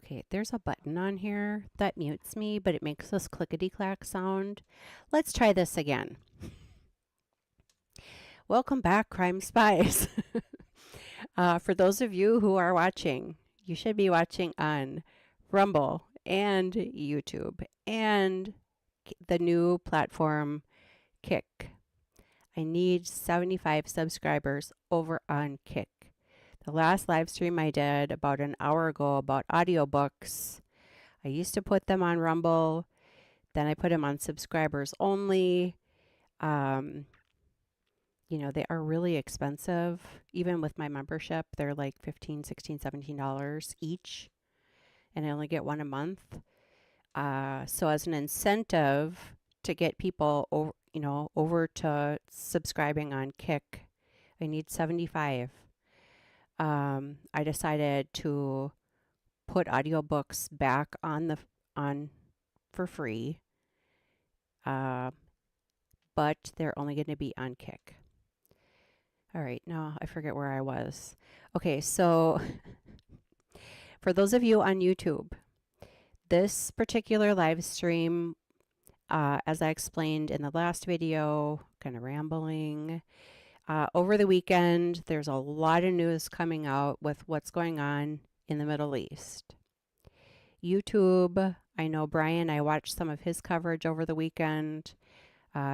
Okay, there's a button on here that mutes me, but it makes this clickety-clack sound. Let's try this again. Welcome back, Crime Spies. For those of you who are watching, you should be watching on Rumble and YouTube and the new platform, Kick. I need 75 subscribers over on Kick. The last live stream I did about an hour ago about audiobooks, I used to put them on Rumble, then I put them on subscribers only. You know, they are really expensive. Even with my membership, they're like $15, $16, $17 each, and I only get one a month. So as an incentive to get people over to subscribing on Kick, I need 75. I decided to put audiobooks back on for free, but they're only going to be on Kick. All right, now I forget where I was. Okay, so for those of you on YouTube, this particular live stream, as I explained in the last video, kind of rambling, over the weekend, there's a lot of news coming out with what's going on in the Middle East. YouTube, I know Brian, I watched some of his coverage over the weekend.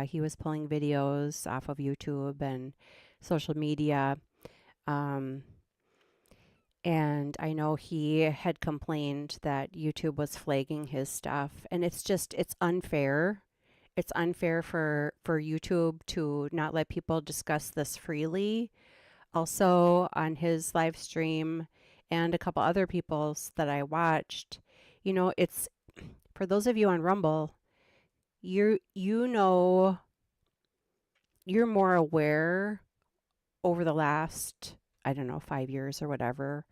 He was pulling videos off of YouTube and social media. And I know he had complained that YouTube was flagging his stuff. And it's unfair. It's unfair for YouTube to not let people discuss this freely. Also, on his live stream and a couple other people's that I watched, you know, it's for those of you on Rumble, you're more aware over the last, I don't know, 5 years or whatever.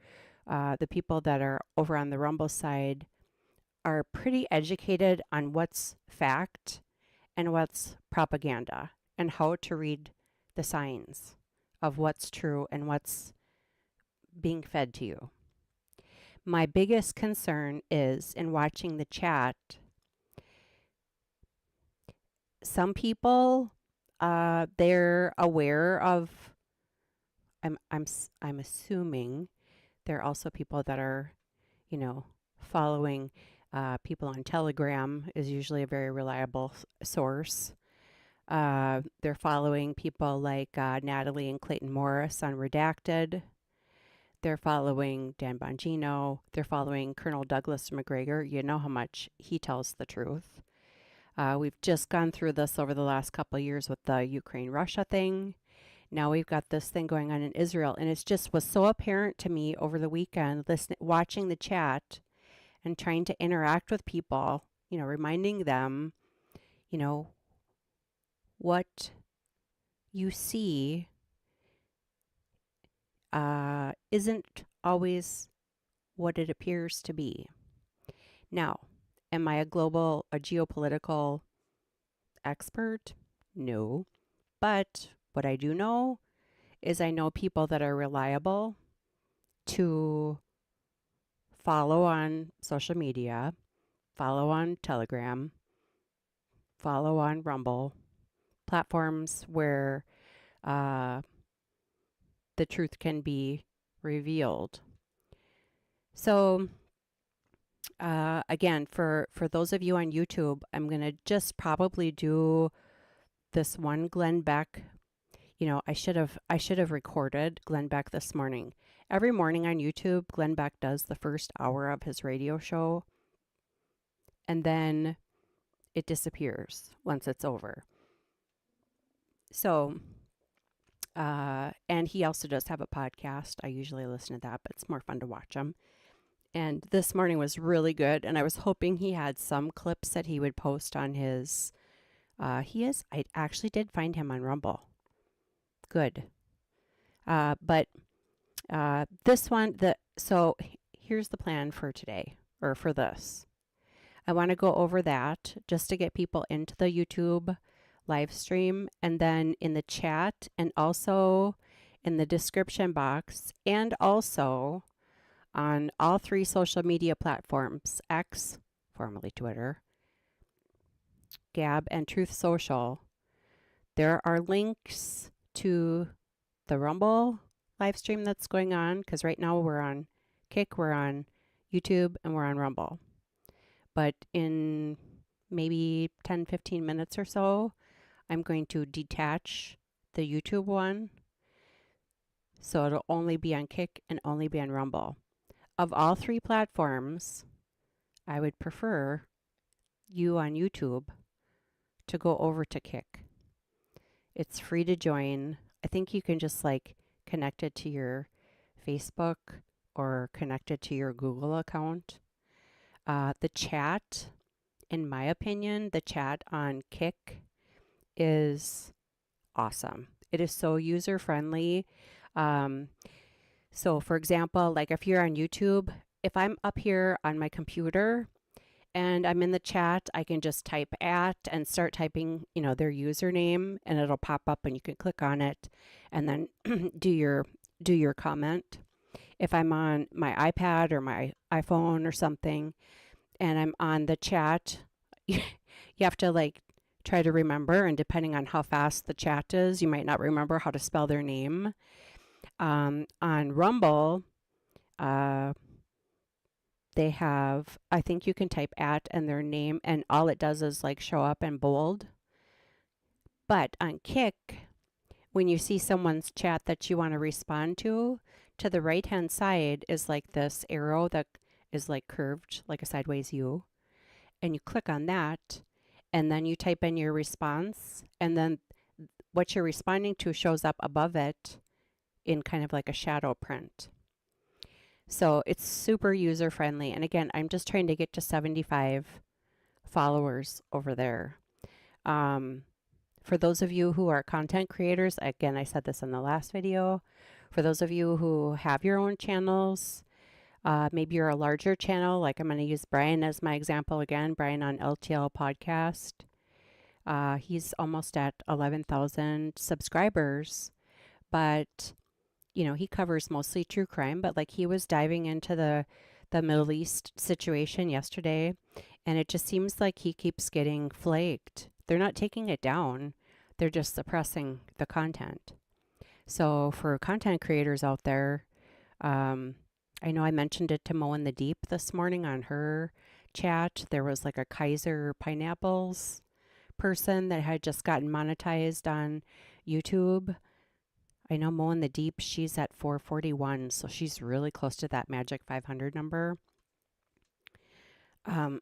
The people that are over on the Rumble side are pretty educated on what's fact and what's propaganda and how to read the signs of what's true and what's being fed to you. My biggest concern is in watching the chat, some people, they're aware of, I'm assuming there are also people that are, you know, following people on Telegram is usually a very reliable source. They're following people like Natalie and Clayton Morris on Redacted. They're following Dan Bongino. They're following Colonel Douglas McGregor. You know how much he tells the truth. We've just gone through this over the last couple of years with the Ukraine-Russia thing. Now we've got this thing going on in Israel. And it just was so apparent to me over the weekend, watching the chat and trying to interact with people, you know, reminding them, you know, what you see isn't always what it appears to be. Now, am I a geopolitical expert? No. But what I do know is I know people that are reliable to follow on social media, follow on Telegram, follow on Rumble, platforms where the truth can be revealed. So again, for those of you on YouTube, I'm going to just probably do this one Glenn Beck. You know, I should have recorded Glenn Beck this morning. Every morning on YouTube, Glenn Beck does the first hour of his radio show, and then it disappears once it's over. So, and he also does have a podcast. I usually listen to that, but it's more fun to watch him. And this morning was really good, and I was hoping he had some clips that he would post on his. I actually did find him on Rumble. Good. But this one, so here's the plan for today, or for this. I want to go over that just to get people into the YouTube live stream, and then in the chat, and also in the description box, and also On all 3 social media platforms, X, formerly Twitter, Gab, and Truth Social, there are links to the Rumble live stream that's going on, because right now we're on Kick, we're on YouTube, and we're on Rumble. But in maybe 10-15 minutes or so, I'm going to detach the YouTube one, so it'll only be on Kick and only be on Rumble. Of all 3 platforms, I would prefer you on YouTube to go over to Kick. It's free to join. I think you can just like connect it to your Facebook or connect it to your Google account. The chat, in my opinion, the chat on Kick is awesome. It is so user friendly. So for example, like if you're on YouTube, if I'm up here on my computer and I'm in the chat, I can just type at and start typing, their username, and it'll pop up and you can click on it and then do your comment. If I'm on my iPad or my iPhone or something and I'm on the chat, you have to like try to remember, and depending on how fast the chat is, you might not remember how to spell their name. On Rumble, they have, I think you can type at and their name, and all it does is like show up in bold. But on Kick, when you see someone's chat that you want to respond to the right hand side is like this arrow that is like curved like a sideways U, and you click on that and then you type in your response, and then what you're responding to shows up above it in kind of like a shadow print. So it's super user friendly. And again, I'm just trying to get to 75 followers over there. For those of you who are content creators, again, I said this in the last video, for those of you who have your own channels, maybe you're a larger channel, like I'm going to use Brian as my example again, Brian on LTL Podcast. He's almost at 11,000 subscribers, but he covers mostly true crime, but like he was diving into the Middle East situation yesterday, and it just seems like he keeps getting flagged. They're not taking it down. They're just suppressing the content. So for content creators out there, I know I mentioned it to Mo in the Deep this morning on her chat. There was like a Kaiser Pineapples person that had just gotten monetized on YouTube. I know Mo in the Deep, she's at 441, so she's really close to that magic 500 number. And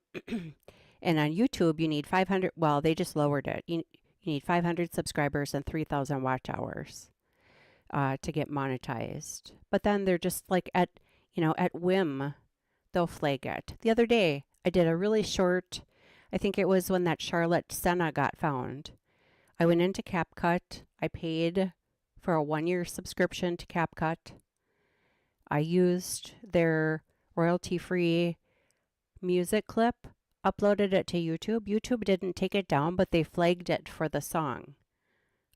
on YouTube, you need 500, well, they just lowered it. You need 500 subscribers and 3,000 watch hours to get monetized. But then they're just like at whim, they'll flag it. The other day, I did a really short, I think it was when that Charlotte Senna got found. I went into CapCut. I paid for a 1-year subscription to CapCut. I used their royalty-free music clip, uploaded it to YouTube. YouTube didn't take it down, but they flagged it for the song.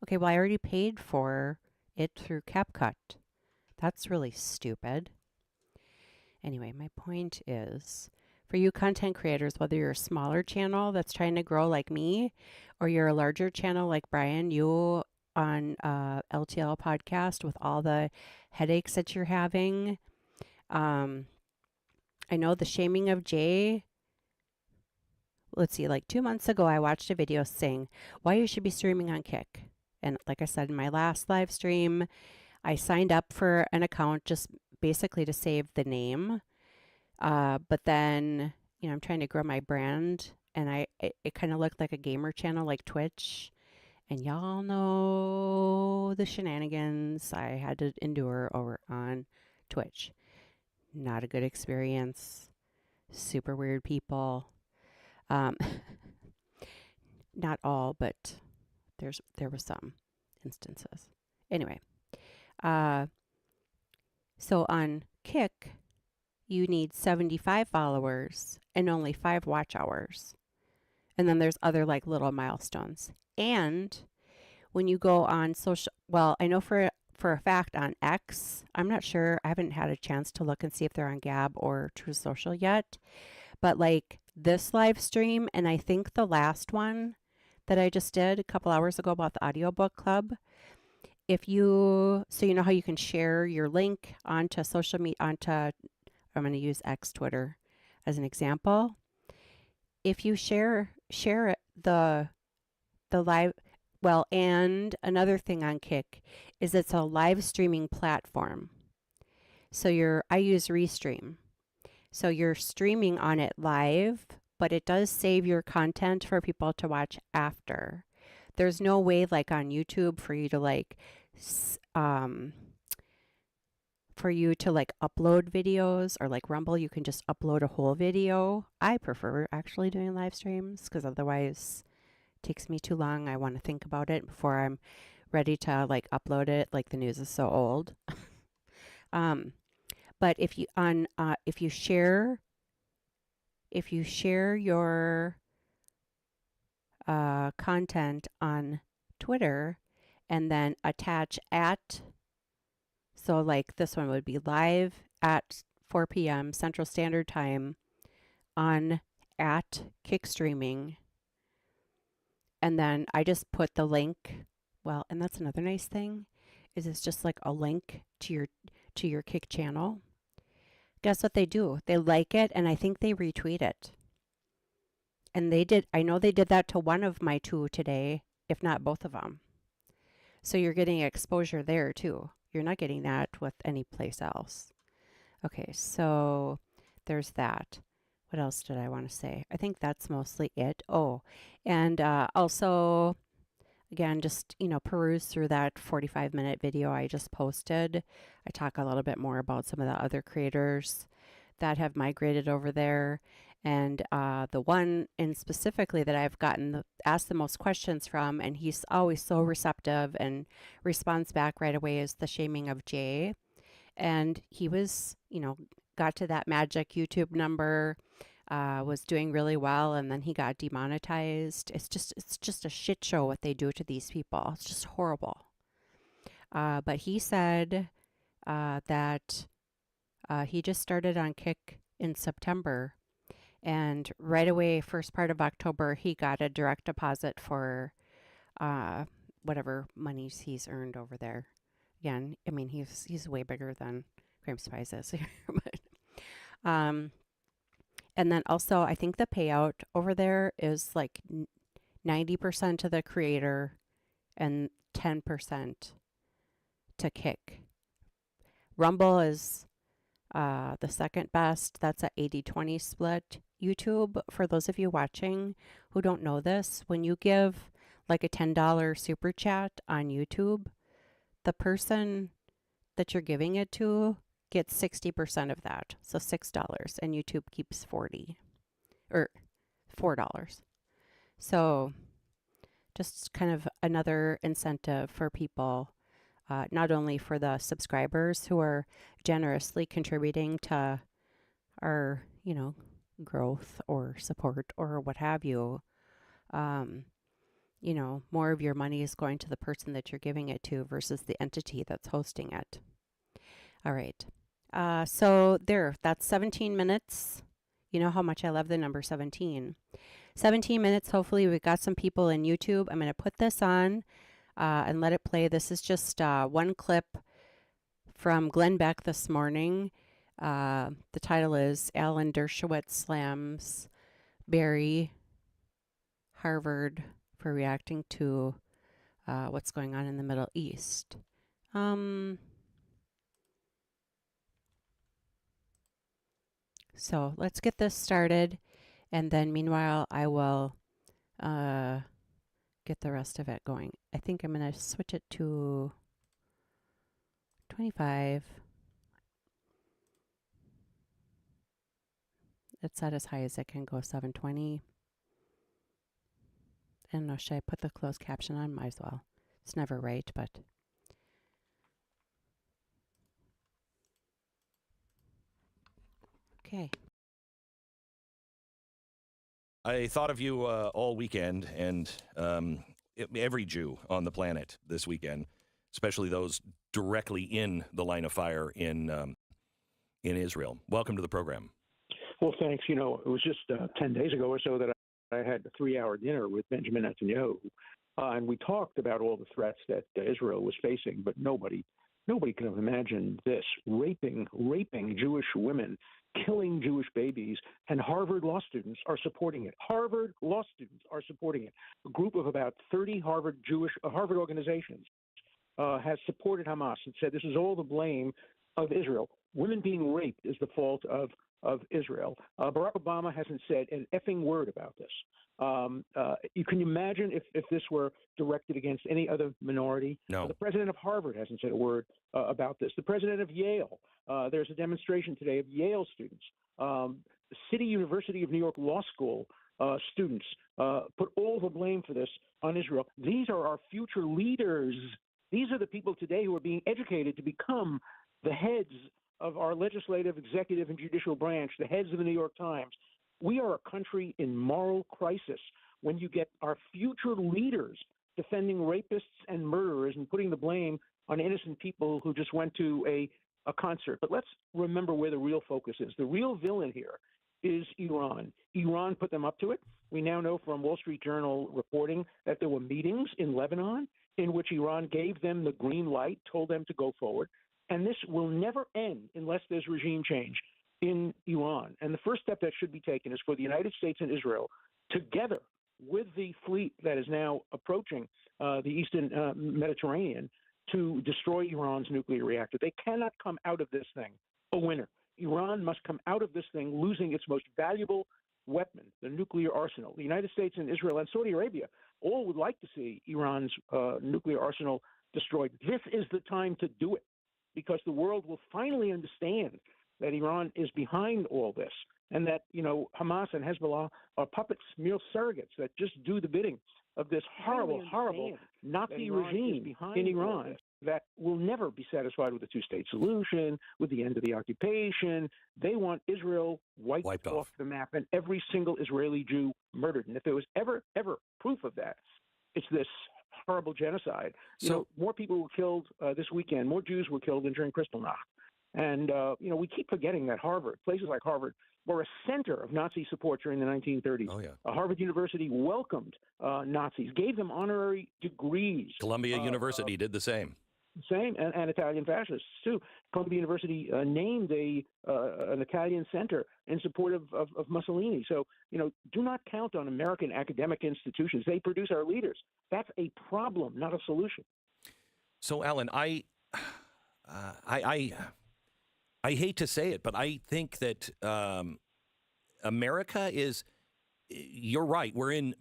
Okay, well, I already paid for it through CapCut. That's really stupid. Anyway, my point is, for you content creators, whether you're a smaller channel that's trying to grow like me, or you're a larger channel like Brian, you on LTL Podcast with all the headaches that you're having. I know the shaming of Jay. Let's see, like 2 months ago, I watched a video saying why you should be streaming on Kick. And like I said in my last live stream, I signed up for an account just basically to save the name. But then, I'm trying to grow my brand, and it kind of looked like a gamer channel like Twitch. And y'all know the shenanigans I had to endure over on Twitch. Not a good experience. Super weird people. Not all, but there were some instances. Anyway, so on Kick, you need 75 followers and only 5 watch hours. And then there's other like little milestones. And when you go on social, well, I know for for a fact on X. I'm not sure. I haven't had a chance to look and see if they're on Gab or True Social yet. But like this live stream, and I think the last one that I just did a couple hours ago about the audiobook club, so you know how you can share your link onto social media, I'm going to use X Twitter as an example. If you share it, the live, well, and another thing on Kick is it's a live streaming platform. So I use Restream. So you're streaming on it live, but it does save your content for people to watch after. There's no way like on YouTube for you to upload videos, or like Rumble, you can just upload a whole video. I prefer actually doing live streams because otherwise it takes me too long. I want to think about it before I'm ready to like upload it. Like the news is so old. But if you share your content on Twitter and then attach so like this one would be live at 4 p.m. Central Standard Time on @Kick Streaming. And then I just put the link. Well, and that's another nice thing is it's just like a link to your Kick channel. Guess what they do? They like it, and I think they retweet it. And I know they did that to one of my two today, if not both of them. So you're getting exposure there too. You're not getting that with any place else. Okay, so there's that. What else did I want to say? I think that's mostly it. Oh, and also, again, just, peruse through that 45-minute video I just posted. I talk a little bit more about some of the other creators that have migrated over there. And the one in specifically that I've asked the most questions from, and he's always so receptive and responds back right away, is the shaming of Jay. And he was, got to that magic YouTube number, was doing really well, and then he got demonetized. It's just a shit show what they do to these people. It's just horrible. But he said that he just started on Kick in September. And right away, first part of October, he got a direct deposit for whatever monies he's earned over there. Again, I mean, he's way bigger than Crime Spies is here. But, and then also, I think the payout over there is like 90% to the creator and 10% to Kick. Rumble is the second best. That's a 80-20 split. YouTube, for those of you watching who don't know this, when you give like a $10 super chat on YouTube, the person that you're giving it to gets 60% of that. So $6, and YouTube keeps 40 or $4. So just kind of another incentive for people, not only for the subscribers who are generously contributing to our, growth or support or what have you. More of your money is going to the person that you're giving it to versus the entity that's hosting it. All right. So that's 17 minutes. You know how much I love the number 17. 17 minutes. Hopefully we've got some people in YouTube. I'm going to put this on and let it play. This is just one clip from Glenn Beck this morning. The title is Alan Dershowitz slams Barry Harvard for reacting to what's going on in the Middle East. So let's get this started, and then meanwhile I will get the rest of it going. I think I'm going to switch it to 25. It's at as high as it can go, 720. I don't know, should I put the closed caption on? Might as well. It's never right, but. Okay. I thought of you all weekend, and every Jew on the planet this weekend. especially those directly in the line of fire in Israel. Welcome to the program. Well, thanks. You know, it was just 10 days ago or so that I had a 3-hour dinner with Benjamin Netanyahu, and we talked about all the threats that Israel was facing, but nobody could have imagined this: raping Jewish women, killing Jewish babies, and Harvard law students are supporting it. Harvard law students are supporting it. A group of about 30 Harvard organizations has supported Hamas and said this is all the blame of Israel. Women being raped is the fault of Israel. Barack Obama hasn't said an effing word about this. You can imagine if this were directed against any other minority. No. The president of Harvard hasn't said a word about this. The president of Yale, there's a demonstration today of Yale students. The City University of New York Law School students put all the blame for this on Israel. These are our future leaders. These are the people today who are being educated to become the heads of our legislative, executive, and judicial branch, the heads of the New York Times. We are a country in moral crisis when you get our future leaders defending rapists and murderers and putting the blame on innocent people who just went to a concert. But let's remember where the real focus is. The real villain here is Iran. Iran put them up to it. We now know from Wall Street Journal reporting that there were meetings in Lebanon in which Iran gave them the green light, told them to go forward. And this will never end unless there's regime change in Iran. And the first step that should be taken is for the United States and Israel, together with the fleet that is now approaching the Eastern Mediterranean, to destroy Iran's nuclear reactor. They cannot come out of this thing a winner. Iran must come out of this thing losing its most valuable weapon, the nuclear arsenal. The United States and Israel and Saudi Arabia all would like to see Iran's nuclear arsenal destroyed. This is the time to do it, because the world will finally understand that Iran is behind all this, and that, you know, Hamas and Hezbollah are puppets, mere surrogates that just do the bidding of this horrible Nazi regime in Iran that will never be satisfied with a two-state solution, with the end of the occupation. They want Israel wiped off the map and every single Israeli Jew murdered. And if there was ever proof of that, it's this horrible genocide. You know, more people were killed this weekend, more Jews were killed than during Kristallnacht. And, you know, we keep forgetting that places like Harvard, were a center of Nazi support during the 1930s. Oh, yeah. Harvard University welcomed Nazis, gave them honorary degrees. Columbia University did the same. And Italian fascists, too. Columbia University named an Italian center in support of Mussolini. So, you know, do not count on American academic institutions. They produce our leaders. That's a problem, not a solution. So, Alan, I hate to say it, but I think that America is, you're right, we're in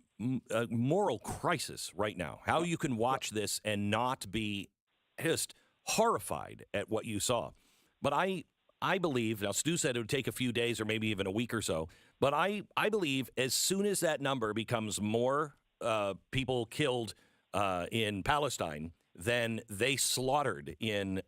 a moral crisis right now. How you can watch this and not be just horrified at what you saw. But I believe, now Stu said it would take a few days or maybe even a week or so, but I believe as soon as that number becomes more people killed in Palestine than they slaughtered in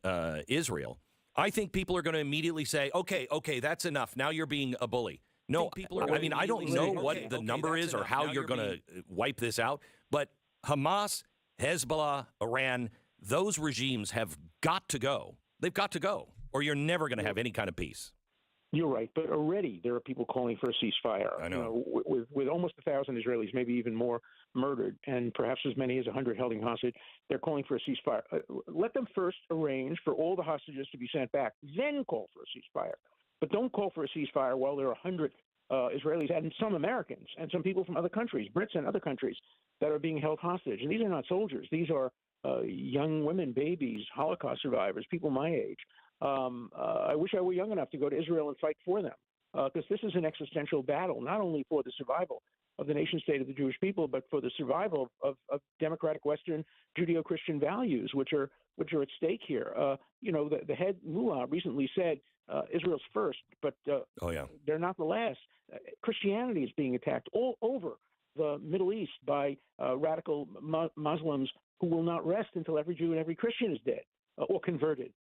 Israel, I think people are going to immediately say, okay, that's enough. Now you're being a bully. No, I mean, I don't know what the number is or how you're going to wipe this out, but Hamas, Hezbollah, Iran, those regimes have got to go. They've got to go, or you're never going to have any kind of peace. You're right, but already there are people calling for a ceasefire. I know. With almost 1,000 Israelis, maybe even more, murdered, and perhaps as many as 100 held hostage, they're calling for a ceasefire. Let them first arrange for all the hostages to be sent back, then call for a ceasefire. But don't call for a ceasefire while there are 100 Israelis and some Americans and some people from other countries, Brits and other countries, that are being held hostage. And these are not soldiers. These are young women, babies, Holocaust survivors, people my age. I wish I were young enough to go to Israel and fight for them, because this is an existential battle, not only for the survival of the nation state of the Jewish people, but for the survival of democratic Western Judeo-Christian values, which are at stake here. You know, the head mullah recently said Israel's first, but they're not the last. Christianity is being attacked all over the Middle East by radical Muslims who will not rest until every Jew and every Christian is dead or converted.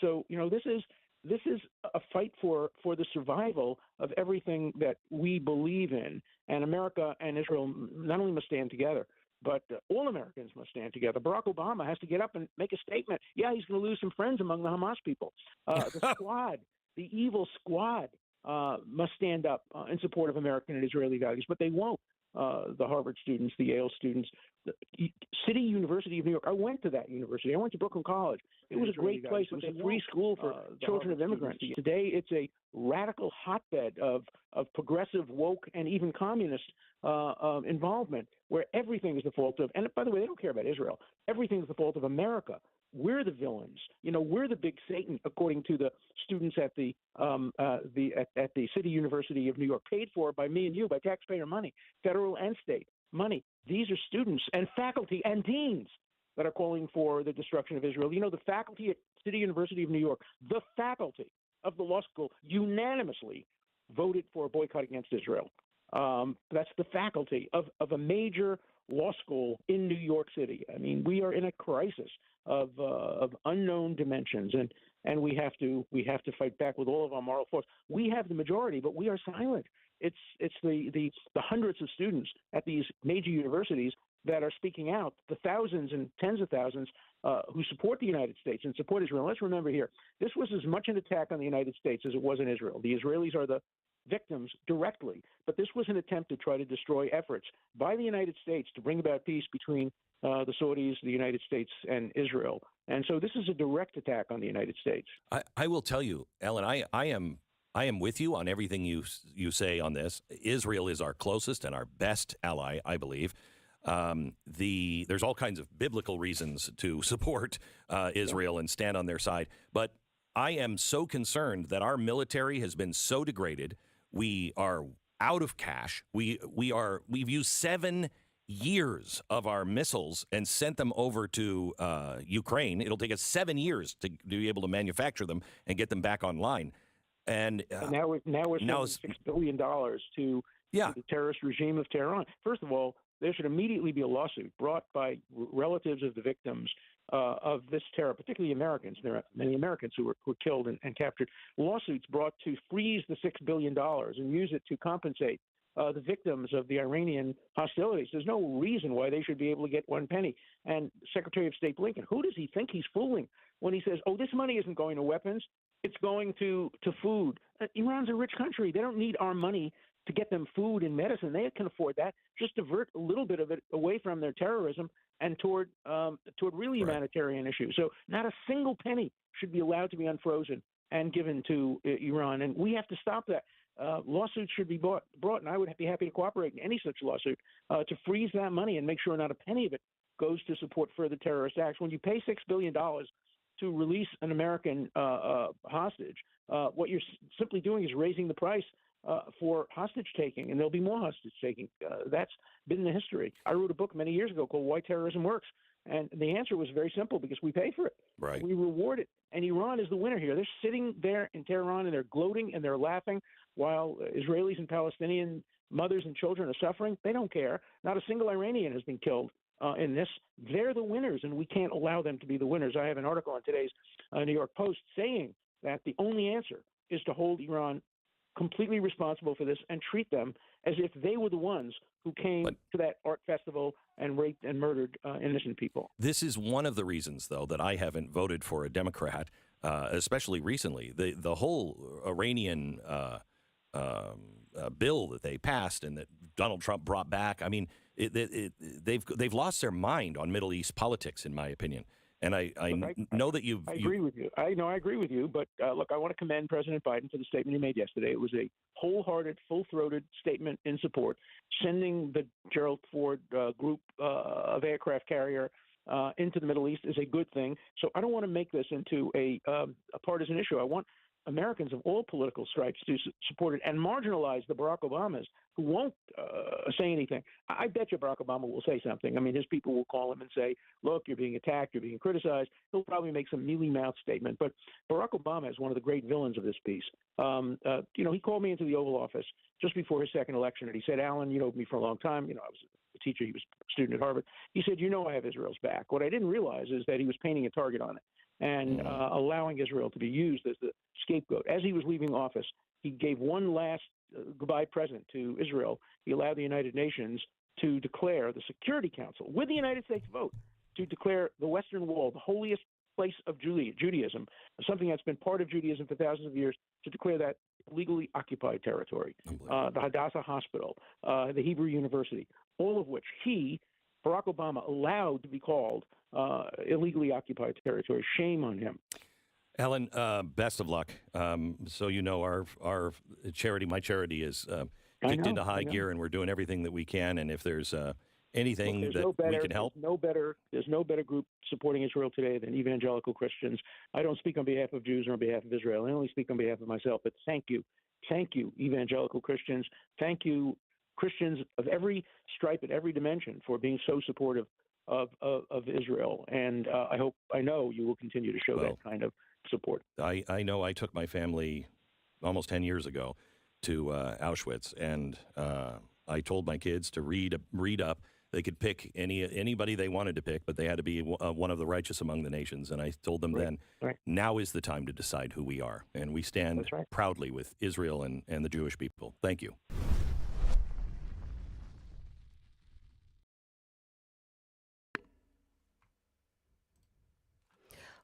So, you know, this is a fight for the survival of everything that we believe in, and America and Israel not only must stand together, but all Americans must stand together. Barack Obama has to get up and make a statement. Yeah, he's going to lose some friends among the Hamas people. The squad, the evil squad, must stand up in support of American and Israeli values, but they won't. The Harvard students, the Yale students, the City University of New York. I went to that university. I went to Brooklyn College. It was a great place. It was a free school for children of immigrants. Today, it's a radical hotbed of progressive, woke, and even communist involvement, where everything is the fault of. And by the way, they don't care about Israel. Everything is the fault of America. We're the villains. We're the big Satan, according to the students at the City University of New York, paid for by me and you, by taxpayer money, federal and state money. These are students and faculty and deans that are calling for the destruction of Israel. The faculty at City University of New York, the faculty of the law school, unanimously voted for a boycott against Israel. That's the faculty of a major law school in New York City. I mean, we are in a crisis of unknown dimensions, and we have to fight back with all of our moral force. We have the majority, but we are silent. It's the hundreds of students at these major universities that are speaking out, the thousands and tens of thousands who support the United States and support Israel. Let's remember here, this was as much an attack on the United States as it was in Israel. The Israelis are the victims directly, but this was an attempt to try to destroy efforts by the United States to bring about peace between the Saudis, the United States, and Israel. And so this is a direct attack on the United States. I will tell you, Ellen, I am with you on everything you say on this. Israel is our closest and our best ally, I believe. There's all kinds of biblical reasons to support Israel and stand on their side, but I am so concerned that our military has been so degraded. We are out of cash. We've used 7 years of our missiles and sent them over to Ukraine. It'll take us 7 years to be able to manufacture them and get them back online. And now we're sending $6 billion to the terrorist regime of Tehran. First of all, there should immediately be a lawsuit brought by relatives of the victims of this terror, particularly Americans. There are many Americans who were killed and captured. Lawsuits brought to freeze the $6 billion and use it to compensate the victims of the Iranian hostilities. There's no reason why they should be able to get one penny. And Secretary of State Blinken, who does he think he's fooling when he says, this money isn't going to weapons, it's going to food? Iran's a rich country. They don't need our money to get them food and medicine. They can afford that. Just divert a little bit of it away from their terrorism and toward really humanitarian issues. So not a single penny should be allowed to be unfrozen and given to Iran. And we have to stop that. Lawsuits should be brought, and I would be happy to cooperate in any such lawsuit to freeze that money and make sure not a penny of it goes to support further terrorist acts. When you pay $6 billion to release an American hostage, what you're simply doing is raising the price for hostage taking, and there'll be more hostage taking. That's been the history. I wrote a book many years ago called Why Terrorism Works, and the answer was very simple: because we pay for it. Right. We reward it, and Iran is the winner here. They're sitting there in Tehran and they're gloating and they're laughing while Israelis and Palestinian mothers and children are suffering. They don't care. Not a single Iranian has been killed in this. They're the winners, and we can't allow them to be the winners. I have an article on today's New York Post saying that the only answer is to hold Iran completely responsible for this and treat them as if they were the ones who came to that art festival and raped and murdered innocent people. This is one of the reasons, though, that I haven't voted for a Democrat, especially recently. The whole Iranian bill that they passed and that Donald Trump brought back, I mean, they've lost their mind on Middle East politics, in my opinion. And I know that I agree with you. I agree with you. But look, I want to commend President Biden for the statement he made yesterday. It was a wholehearted, full-throated statement in support, sending the Gerald Ford group of aircraft carrier into the Middle East is a good thing. So I don't want to make this into a partisan issue. I want Americans of all political stripes to support it and marginalize the Barack Obamas who won't say anything. I bet you Barack Obama will say something. I mean, his people will call him and say, look, you're being attacked, you're being criticized. He'll probably make some mealy-mouthed statement. But Barack Obama is one of the great villains of this piece. He called me into the Oval Office just before his second election, and he said, Alan, you know me for a long time. I was a teacher. He was a student at Harvard. He said, I have Israel's back. What I didn't realize is that he was painting a target on it and allowing Israel to be used as the scapegoat. As he was leaving office, he gave one last goodbye present to Israel. He allowed the United Nations to declare the Security Council, with the United States vote, to declare the Western Wall the holiest place of Judaism, something that's been part of Judaism for thousands of years, to declare that legally occupied territory. The Hadassah Hospital, the Hebrew University, all of which he, Barack Obama, allowed to be called illegally occupied territory. Shame on him. Ellen, best of luck. So you know, our charity, my charity, is kicked into high gear, and we're doing everything that we can. And if there's anything we can help, there's no better group supporting Israel today than evangelical Christians. I don't speak on behalf of Jews or on behalf of Israel. I only speak on behalf of myself. But thank you, evangelical Christians. Thank you, Christians of every stripe and every dimension, for being so supportive of Israel. And I know you will continue to show that kind of support. I know I took my family almost 10 years ago to Auschwitz, and I told my kids to read up. They could pick anybody they wanted to pick, but they had to be one of the righteous among the nations. And I told them now is the time to decide who we are. And we stand proudly with Israel and the Jewish people. Thank you.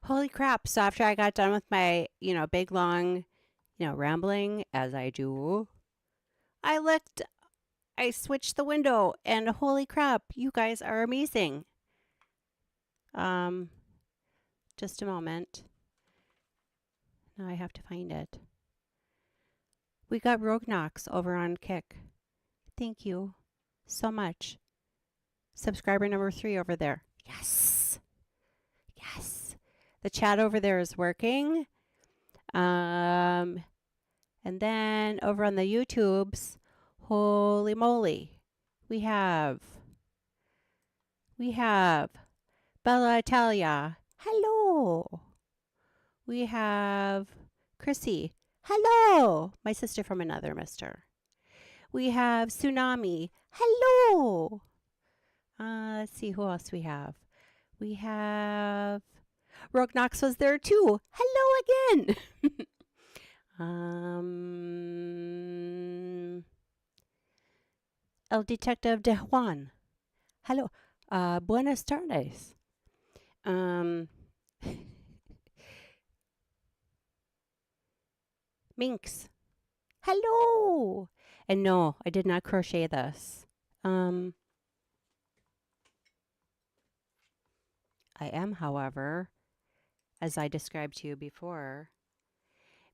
Holy crap. So after I got done with my, big, long, rambling, as I do, I switched the window, and holy crap, you guys are amazing. Just a moment. Now I have to find it. We got Rogue Knox over on Kick. Thank you so much. Subscriber number 3 over there. Yes. The chat over there is working. And then over on the YouTubes, holy moly, we have Bella Italia. Hello. We have Chrissy. Hello. My sister from another mister. We have Tsunami. Hello. Let's see who else we have. We have Rogue Knox was there too. Hello again. El Detective de Juan. Hello. Buenas tardes. Minx. Hello. And no, I did not crochet this. I am, however, as I described to you before,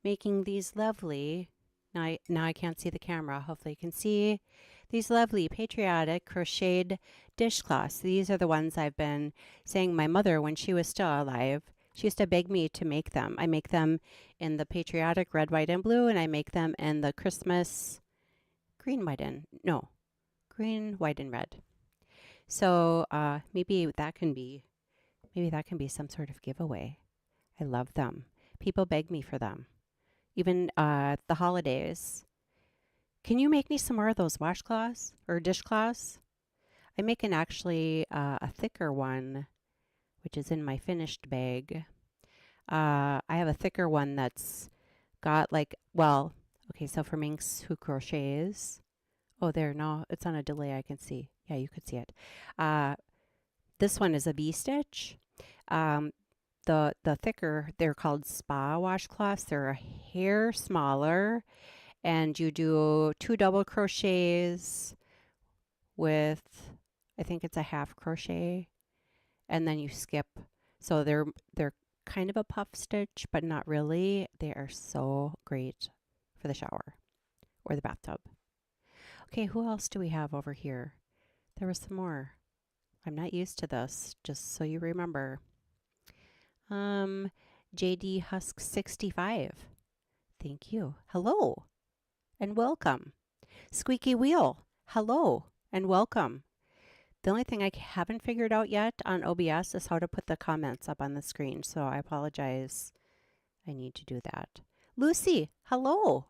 making these lovely, now I can't see the camera, hopefully you can see, these lovely patriotic crocheted dishcloths. These are the ones I've been saying my mother, when she was still alive, she used to beg me to make them. I make them in the patriotic red, white, and blue, and I make them in the Christmas green, white, and red. So maybe that can be some sort of giveaway. I love them. People beg me for them. Even the holidays. Can you make me some more of those washcloths or dishcloths? I'm making actually a thicker one, which is in my finished bag. I have a thicker one that's got so for Minx who crochets. Oh, there, no, it's on a delay, I can see. Yeah, you could see it. This one is a V-stitch. The thicker, they're called spa washcloths. They're a hair smaller, and you do 2 double crochets with, I think it's a half crochet, and then you skip. So they're kind of a puff stitch, but not really. They are so great for the shower or the bathtub. Okay, who else do we have over here? There was some more. I'm not used to this, just so you remember. JD Husk 65. Thank you. Hello and welcome. Squeaky Wheel. Hello and welcome. The only thing I haven't figured out yet on OBS is how to put the comments up on the screen, so I apologize. I need to do that. Lucy, hello.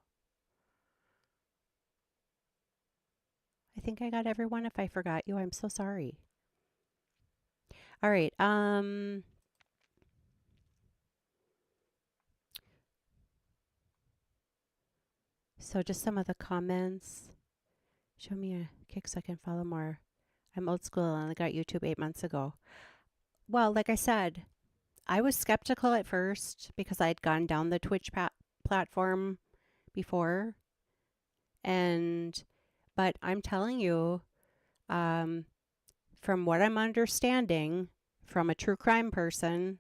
I think I got everyone. If I forgot you, I'm so sorry. All right. So just some of the comments. Show me a kick so I can follow more. I'm old school and I got YouTube 8 months ago. Well, like I said, I was skeptical at first because I'd gone down the Twitch platform before. But I'm telling you, from what I'm understanding from a true crime person,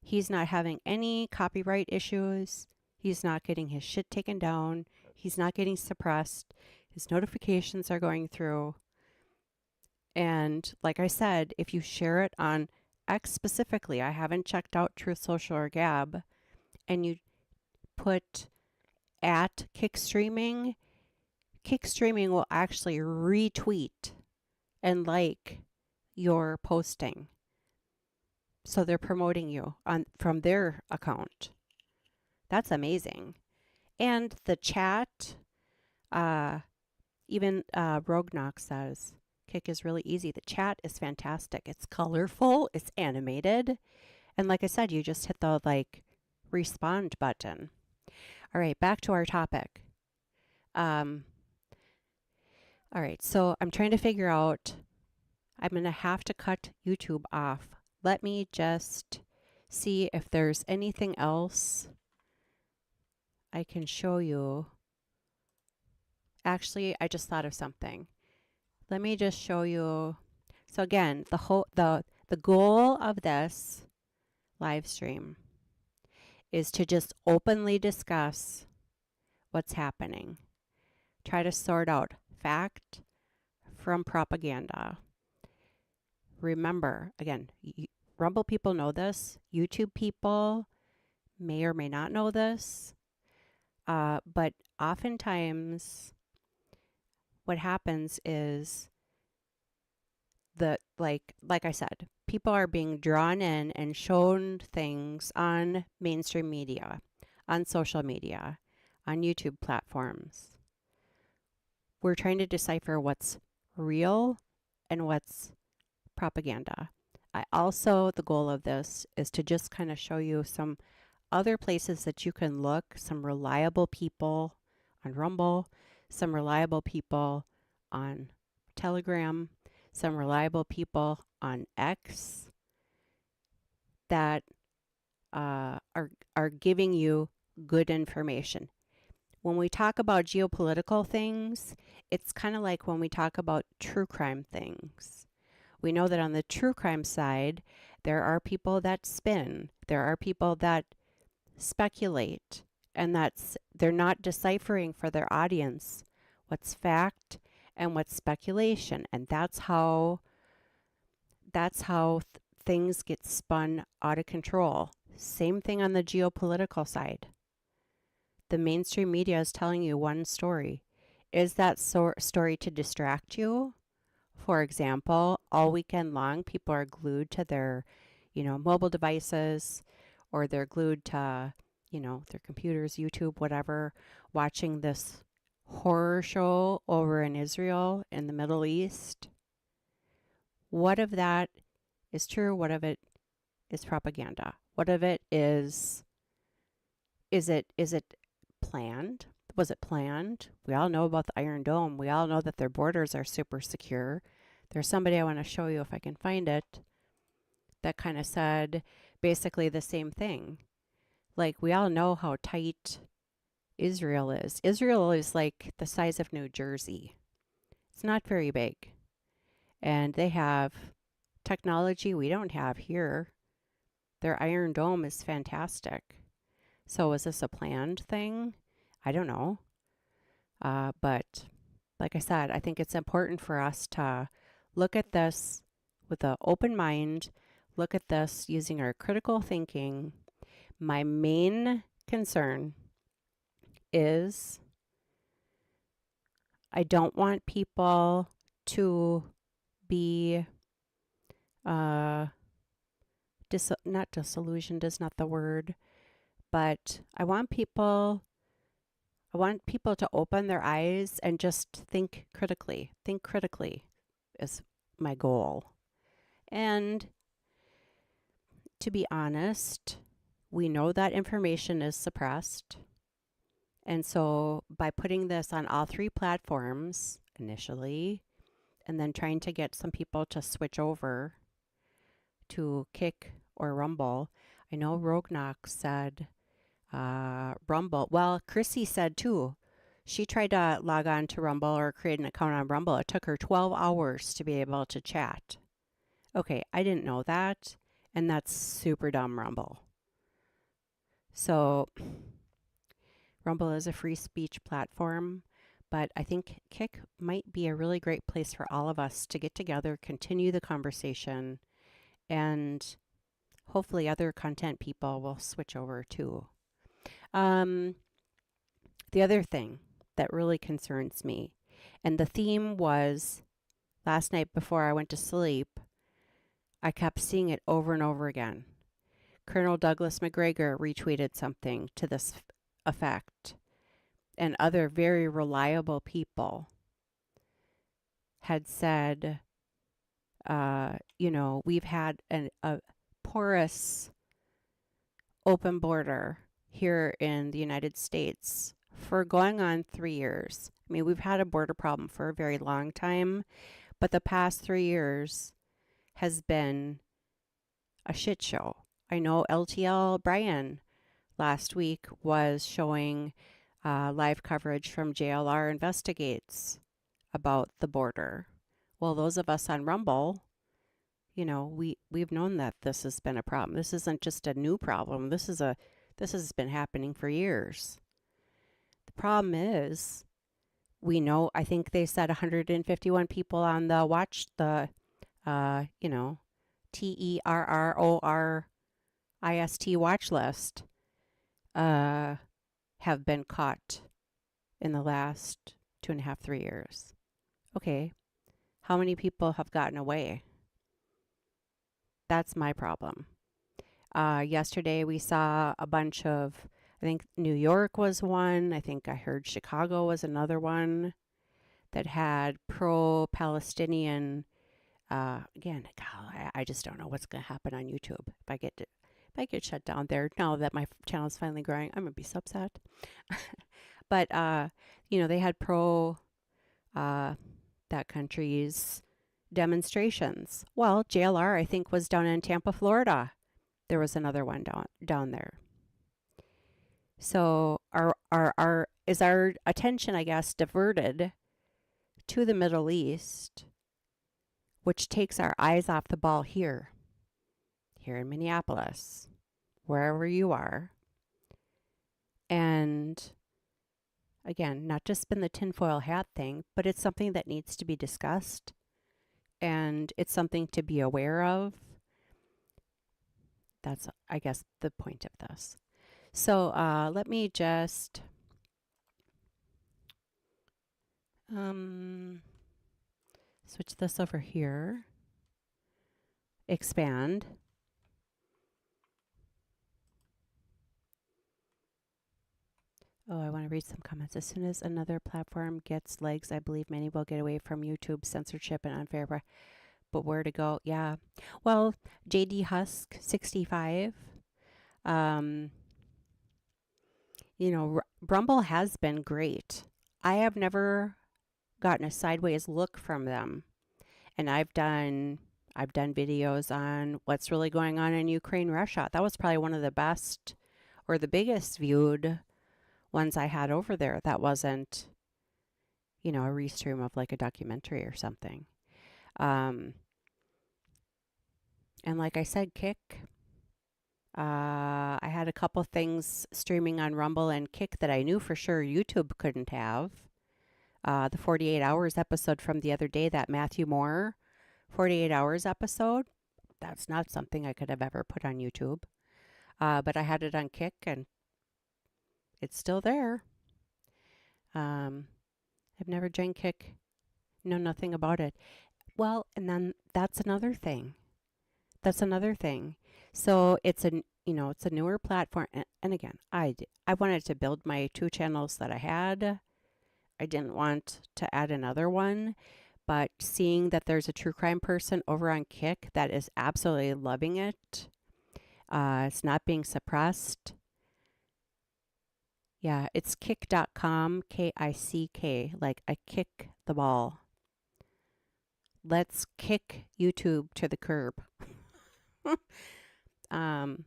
he's not having any copyright issues. He's not getting his shit taken down. He's not getting suppressed. His notifications are going through. And like I said, if you share it on X specifically, I haven't checked out Truth Social or Gab, and you put at Kick Streaming will actually retweet and like your posting. So they're promoting you from their account. That's amazing. And the chat, even Rognox says, Kick is really easy. The chat is fantastic. It's colorful. It's animated. And like I said, you just hit the respond button. All right, back to our topic. All right, so I'm trying to figure out, I'm going to have to cut YouTube off. Let me just see if there's anything else I can show you. Actually, I just thought of something. Let me just show you. So again, the goal of this live stream is to just openly discuss what's happening. Try to sort out fact from propaganda. Remember, again, Rumble people know this. YouTube people may or may not know this. But oftentimes what happens is like I said, people are being drawn in and shown things on mainstream media, on social media, on YouTube platforms. We're trying to decipher what's real and what's propaganda. The goal of this is to just kind of show you some other places that you can look, some reliable people on Rumble, some reliable people on Telegram, some reliable people on X that are giving you good information. When we talk about geopolitical things, it's kind of like when we talk about true crime things. We know that on the true crime side, there are people that spin. There are people that speculate, and they're not deciphering for their audience what's fact and what's speculation. And that's how things get spun out of control. Same thing on the geopolitical side. The mainstream media is telling you one story. Is that story to distract you? For example, all weekend long, people are glued to their, mobile devices, or they're glued to, their computers, YouTube, whatever, watching this horror show over in Israel, in the Middle East. What of that is true? What of it is propaganda? What of it is it planned? Was it planned? We all know about the Iron Dome. We all know that their borders are super secure. There's somebody I want to show you if I can find it that kind of said basically the same thing. Like, we all know how tight Israel is. Israel is like the size of New Jersey. It's not very big. And they have technology we don't have here. Their Iron Dome is fantastic. So is this a planned thing? I don't know. But like I said, I think it's important for us to look at this with an open mind, look at this using our critical thinking. My main concern is I don't want people to be not disillusioned is not the word, but I want people to open their eyes and just think critically. Think critically is my goal. And to be honest, we know that information is suppressed. And so by putting this on all three platforms initially, and then trying to get some people to switch over to Kick or Rumble. I know Rogue Knox said Rumble. Well, Chrissy said too. She tried to log on to Rumble or create an account on Rumble. It took her 12 hours to be able to chat. Okay, I didn't know that, and that's super dumb, Rumble. So, Rumble is a free speech platform, but I think Kick might be a really great place for all of us to get together, continue the conversation, and hopefully other content people will switch over too. The other thing that really concerns me, and the theme was last night before I went to sleep, I kept seeing it over and over again. Colonel Douglas McGregor retweeted something to this effect, and other very reliable people had said, we've had a porous open border here in the United States for going on 3 years. I mean, we've had a border problem for a very long time, but the past 3 years has been a shit show. I know LTL Brian last week was showing live coverage from JLR Investigates about the border. Well, those of us on Rumble, we've known that this has been a problem. This isn't just a new problem. This has been happening for years. The problem is, we know, I think they said 151 people on the TERRORIST watch list have been caught in the last 2.5, 3 years. Okay, how many people have gotten away? That's my problem. Yesterday we saw a bunch of, I think New York was one. I think I heard Chicago was another one that had pro-Palestinian. Again, God, I just don't know what's going to happen on YouTube if I get shut down there. Now that my channel is finally growing, I'm gonna be so upset. But they had pro that country's demonstrations. Well, JLR I think was down in Tampa, Florida. There was another one down there. So is our attention, I guess, diverted to the Middle East, which takes our eyes off the ball here in Minneapolis, wherever you are. And again, not just been the tinfoil hat thing, but it's something that needs to be discussed, and it's something to be aware of. That's, I guess, the point of this. So let me just switch this over here. Expand. Oh, I want to read some comments. As soon as another platform gets legs, I believe many will get away from YouTube censorship and unfair. But where to go? Yeah. Well, JD Husk 65. Rumble has been great. I have never gotten a sideways look from them, and I've done videos on what's really going on in Ukraine, Russia. That was probably one of the best or the biggest viewed ones I had over there. That wasn't, a restream of like a documentary or something. And like I said, Kick. I had a couple things streaming on Rumble and Kick that I knew for sure YouTube couldn't have. The 48 Hours episode from the other day, that Matthew Moore 48 Hours episode, that's not something I could have ever put on YouTube. But I had it on Kick, and it's still there. I've never joined Kick. Know nothing about it. Well, and then that's another thing. So it's a newer platform. And again, I wanted to build my 2 channels that I had. I didn't want to add another one. But seeing that there's a true crime person over on Kick that is absolutely loving it, it's not being suppressed. Yeah, it's kick.com, Kick, like I kick the ball. let's kick YouTube to the curb. um,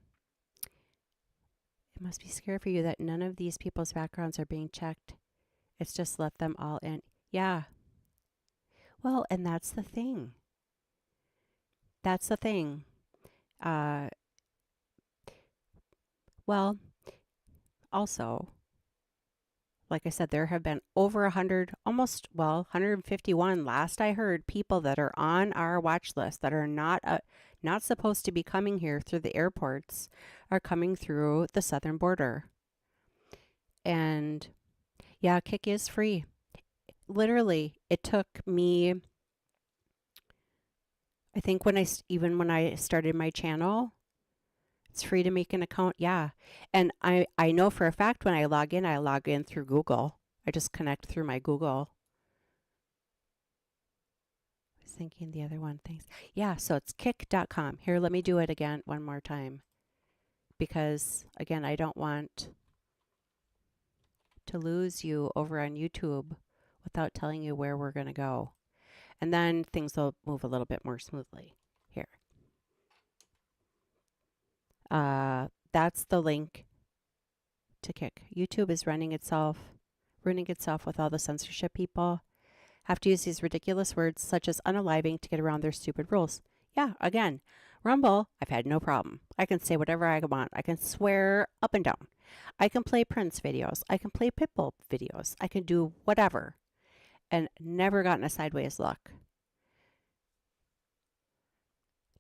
it must be scary for you that none of these people's backgrounds are being checked. It's just let them all in. Yeah. Well, and that's the thing. That's the thing. Uh, well, also, like I said, there have been over 100, almost, 151 last I heard, people that are on our watch list that are not supposed to be coming here through the airports, are coming through the southern border. And yeah, Kick is free. Literally, it took me, I think even when I started my channel, it's free to make an account. Yeah. And I know for a fact when I log in through Google. I just connect through my Google. I was thinking the other one, thanks. Yeah, so it's kick.com. Here, let me do it again one more time. Because, again, I don't want to lose you over on YouTube without telling you where we're going to go. And then things will move a little bit more smoothly. Here. That's the link to Kick. YouTube is ruining itself with all the censorship people. Have to use these ridiculous words such as unaliving to get around their stupid rules. Yeah, again, Rumble, I've had no problem. I can say whatever I want. I can swear up and down. I can play Prince videos. I can play Pitbull videos. I can do whatever. And never gotten a sideways look.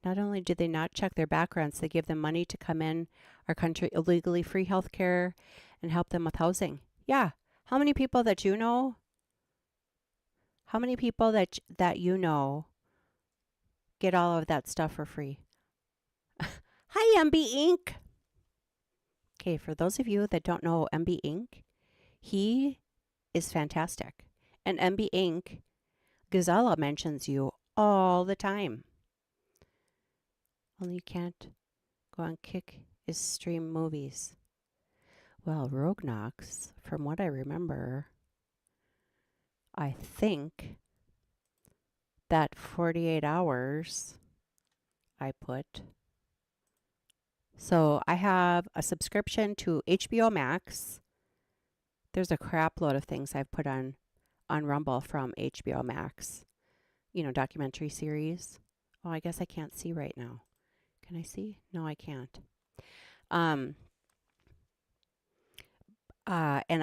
Not only do they not check their backgrounds, they give them money to come in our country illegally, free health care, and help them with housing. Yeah. How many people that you know? How many people that you know get all of that stuff for free? Hi, MB Inc. Okay, for those of you that don't know MB Inc., he is fantastic. And MB Inc., Gazella mentions you all the time. Only you can't go on Kick is stream movies. Well, Rogue Knox, from what I remember, I think that 48 hours I put. So I have a subscription to HBO Max. There's a crap load of things I've put on Rumble from HBO Max. You know, documentary series. Oh, I guess I can't see right now. Can I see? No, I can't. And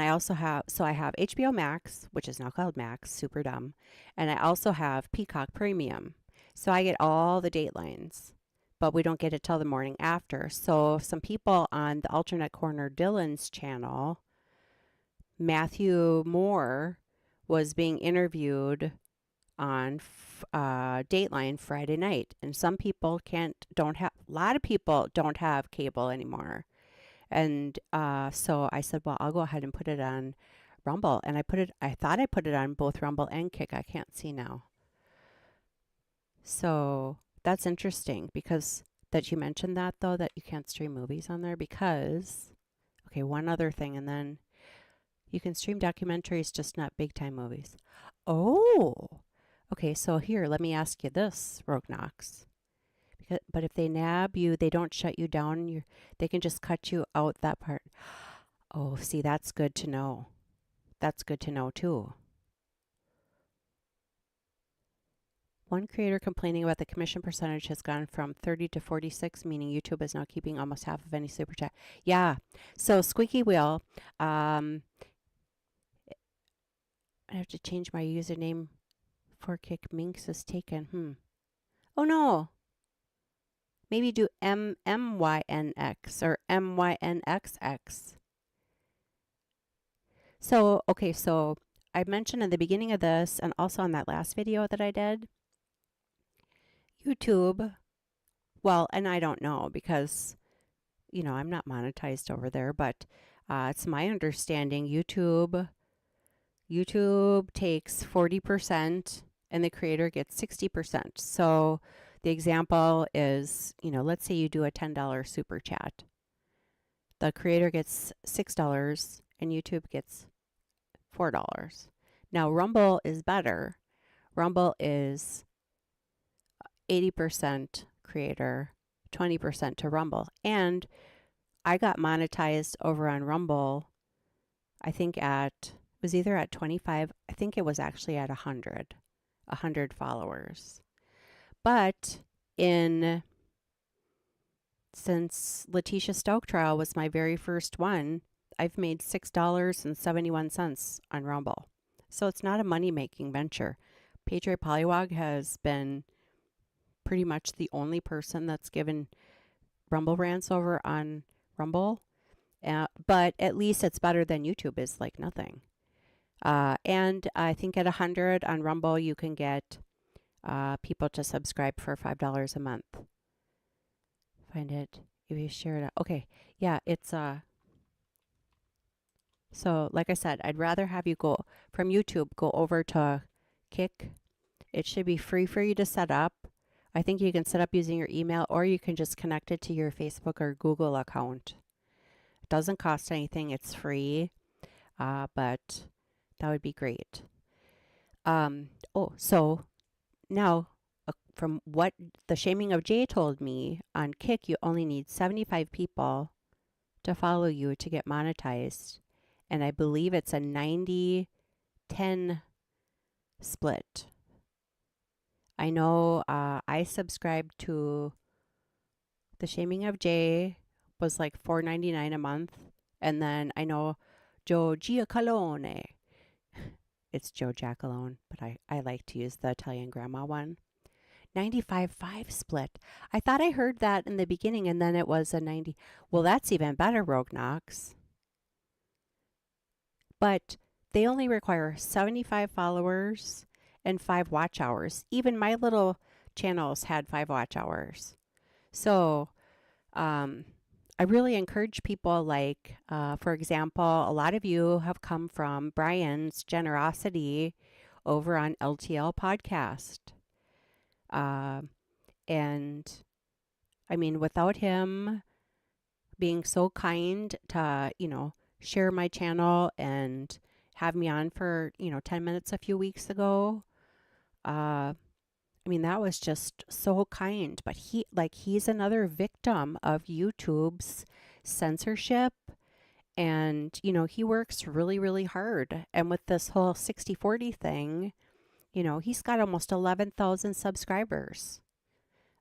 I also have, so I have HBO Max, which is now called Max, super dumb. And I also have Peacock Premium. So I get all the Datelines, but we don't get it till the morning after. So some people on the Alternate Corner Dylan's channel, Matthew Moore, was being interviewed on Dateline Friday night. And some people a lot of people don't have cable anymore. And so I said, well, I'll go ahead and put it on Rumble. And I thought I put it on both Rumble and Kick. I can't see now. So that's interesting because that you mentioned that, though, that you can't stream movies on there because, okay, one other thing, and then you can stream documentaries, just not big time movies. Oh, okay. So here, let me ask you this, Rogue Knox. But if they nab you, they don't shut you down. They can just cut you out that part. Oh, see, that's good to know. That's good to know, too. One creator complaining about the commission percentage has gone from 30 to 46, meaning YouTube is now keeping almost half of any super chat. Yeah. So, Squeaky Wheel, I have to change my username for Kick. Minx is taken. Oh, no. Maybe do MYNX or MYNXX. So, okay, so I mentioned in the beginning of this and also on that last video that I did, YouTube, well, and I don't know because, you know, I'm not monetized over there, but it's my understanding YouTube takes 40% and the creator gets 60%. So the example is, you know, let's say you do a $10 super chat. The creator gets $6 and YouTube gets $4. Now, Rumble is better. Rumble is 80% creator, 20% to Rumble. And I got monetized over on Rumble, I think it was either at 25, I think it was actually at 100 followers. But since Letitia Stoke trial was my very first one, I've made $6.71 on Rumble. So it's not a money-making venture. Pr0paganda has been pretty much the only person that's given Rumble rants over on Rumble. But at least it's better than YouTube is like nothing. And I think at 100 on Rumble, you can get people to subscribe for $5 a month. Find it if you share it. Okay, yeah, it's so like I said, I'd rather have you go from YouTube, go over to Kick. It should be free for you to set up. I think you can set up using your email, or you can just connect it to your Facebook or Google account. It doesn't cost anything. It's free, but that would be great. So now, from what the Shaming of Jay told me on Kick, you only need 75 people to follow you to get monetized. And I believe it's a 90-10 split. I know I subscribed to the Shaming of Jay was like $4.99 a month. And then I know Joe Giacalone. It's Joe Giacalone, but I like to use the Italian grandma one. 95-5 split. I thought I heard that in the beginning, and then it was a 90. Well, that's even better, Rogue Knox. But they only require 75 followers and 5 watch hours. Even my little channels had 5 watch hours. So I really encourage people like, for example, a lot of you have come from Brian's generosity over on LTL podcast. And I mean, without him being so kind to, share my channel and have me on for, 10 minutes a few weeks ago, I mean, that was just so kind. But he's another victim of YouTube's censorship. And, he works really, really hard. And with this whole 60-40 thing, he's got almost 11,000 subscribers.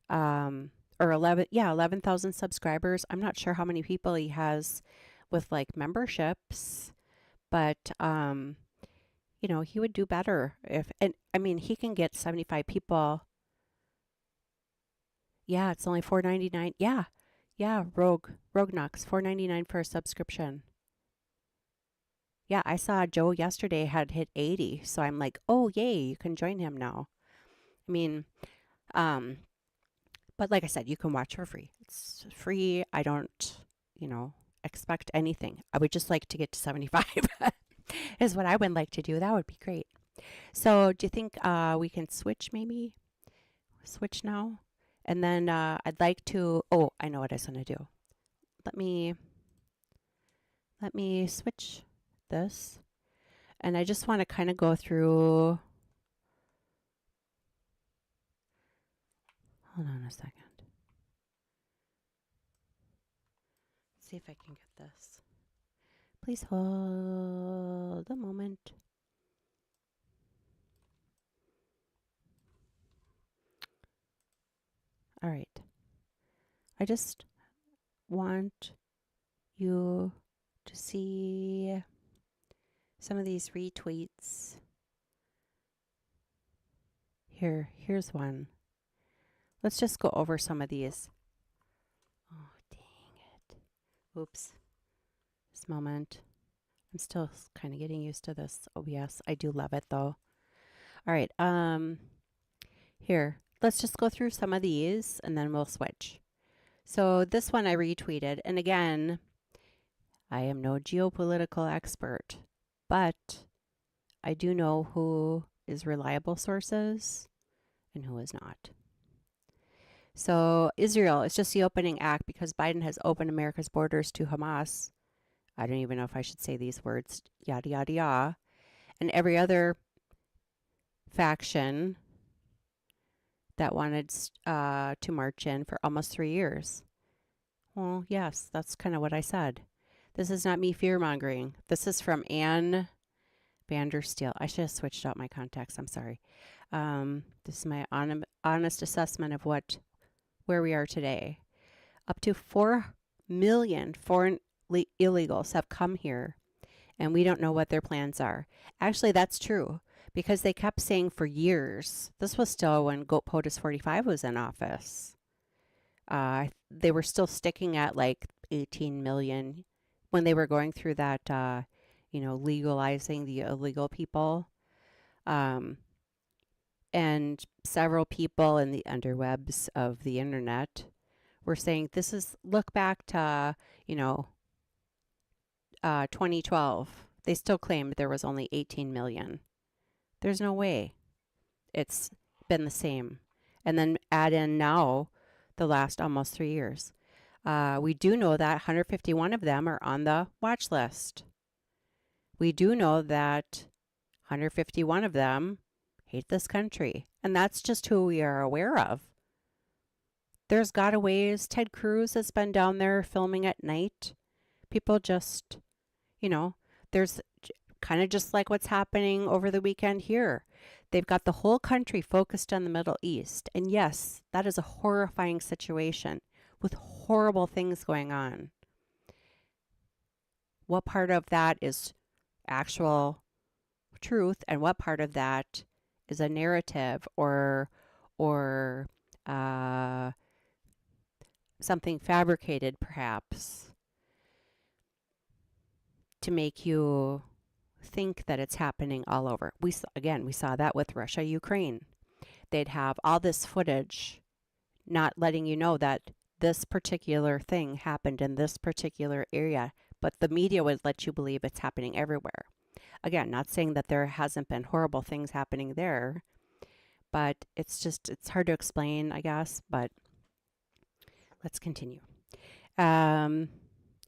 Or 11,000 subscribers. I'm not sure how many people he has with like memberships, but he would do better he can get 75 people. Yeah, it's only $4.99. Yeah, Rogue Knox, $4.99 for a subscription. Yeah, I saw Joe yesterday had hit 80, so I'm like, oh yay, you can join him now. I mean, but like I said, you can watch for free. It's free. I don't, expect anything. I would just like to get to 75 is what I would like to do. That would be great. So do you think we can switch maybe? Switch now? And then I'd like to, I know what I was going to do. Let me switch this. And I just want to kind of go through. Hold on a second. See if I can get this. Please hold a moment. All right. I just want you to see some of these retweets. Here's one. Let's just go over some of these. Oh, dang it. Oops. This moment. I'm still kind of getting used to this OBS. I do love it though. All right. Here. Let's just go through some of these and then we'll switch. So this one I retweeted. And again, I am no geopolitical expert, but I do know who is reliable sources and who is not. So Israel is just the opening act because Biden has opened America's borders to Hamas. I don't even know if I should say these words, yada, yada, yada. And every other faction that wanted to march in for almost 3 years. Well, yes, that's kind of what I said. This is not me fear-mongering. This is from Ann Vandersteel. I should have switched out my contacts. I'm sorry. This is my honest assessment of where we are today. Up to 4 million foreign illegals have come here, and we don't know what their plans are. Actually, that's true, because they kept saying for years, this was still when POTUS 45 was in office. They were still sticking at like 18 million when they were going through that, legalizing the illegal people. And several people in the underwebs of the internet were saying, look back to, 2012. They still claimed there was only 18 million. There's no way. It's been the same. And then add in now the last almost 3 years. We do know that 151 of them are on the watch list. We do know that 151 of them hate this country. And that's just who we are aware of. There's gotaways. Ted Cruz has been down there filming at night. People just, there's kind of just like what's happening over the weekend here. They've got the whole country focused on the Middle East. And yes, that is a horrifying situation with horrible things going on. What part of that is actual truth and what part of that is a narrative or something fabricated perhaps to make you think that it's happening all over. We saw that with Russia, Ukraine. They'd have all this footage not letting you know that this particular thing happened in this particular area, but the media would let you believe it's happening everywhere. Again, not saying that there hasn't been horrible things happening there, but it's hard to explain, I guess, but let's continue. And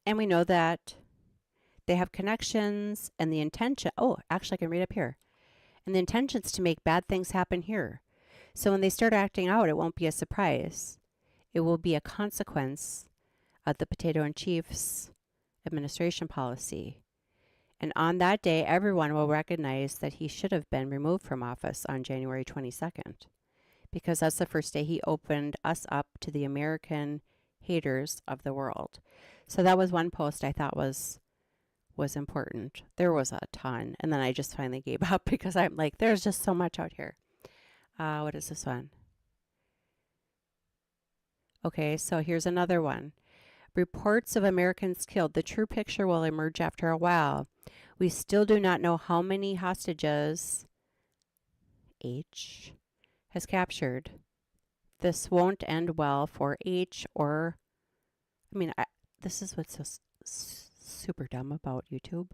we know that they have connections and the intention. Oh, actually, I can read up here. And the intention's to make bad things happen here. So when they start acting out, it won't be a surprise. It will be a consequence of the Potato in Chief's administration policy. And on that day, everyone will recognize that he should have been removed from office on January 22nd, because that's the first day he opened us up to the American haters of the world. So that was one post I thought was important. There was a ton. And then I just finally gave up because I'm like, there's just so much out here. What is this one? Okay, so here's another one. Reports of Americans killed. The true picture will emerge after a while. We still do not know how many hostages H has captured. This won't end well for H or, this is what's so super dumb about YouTube.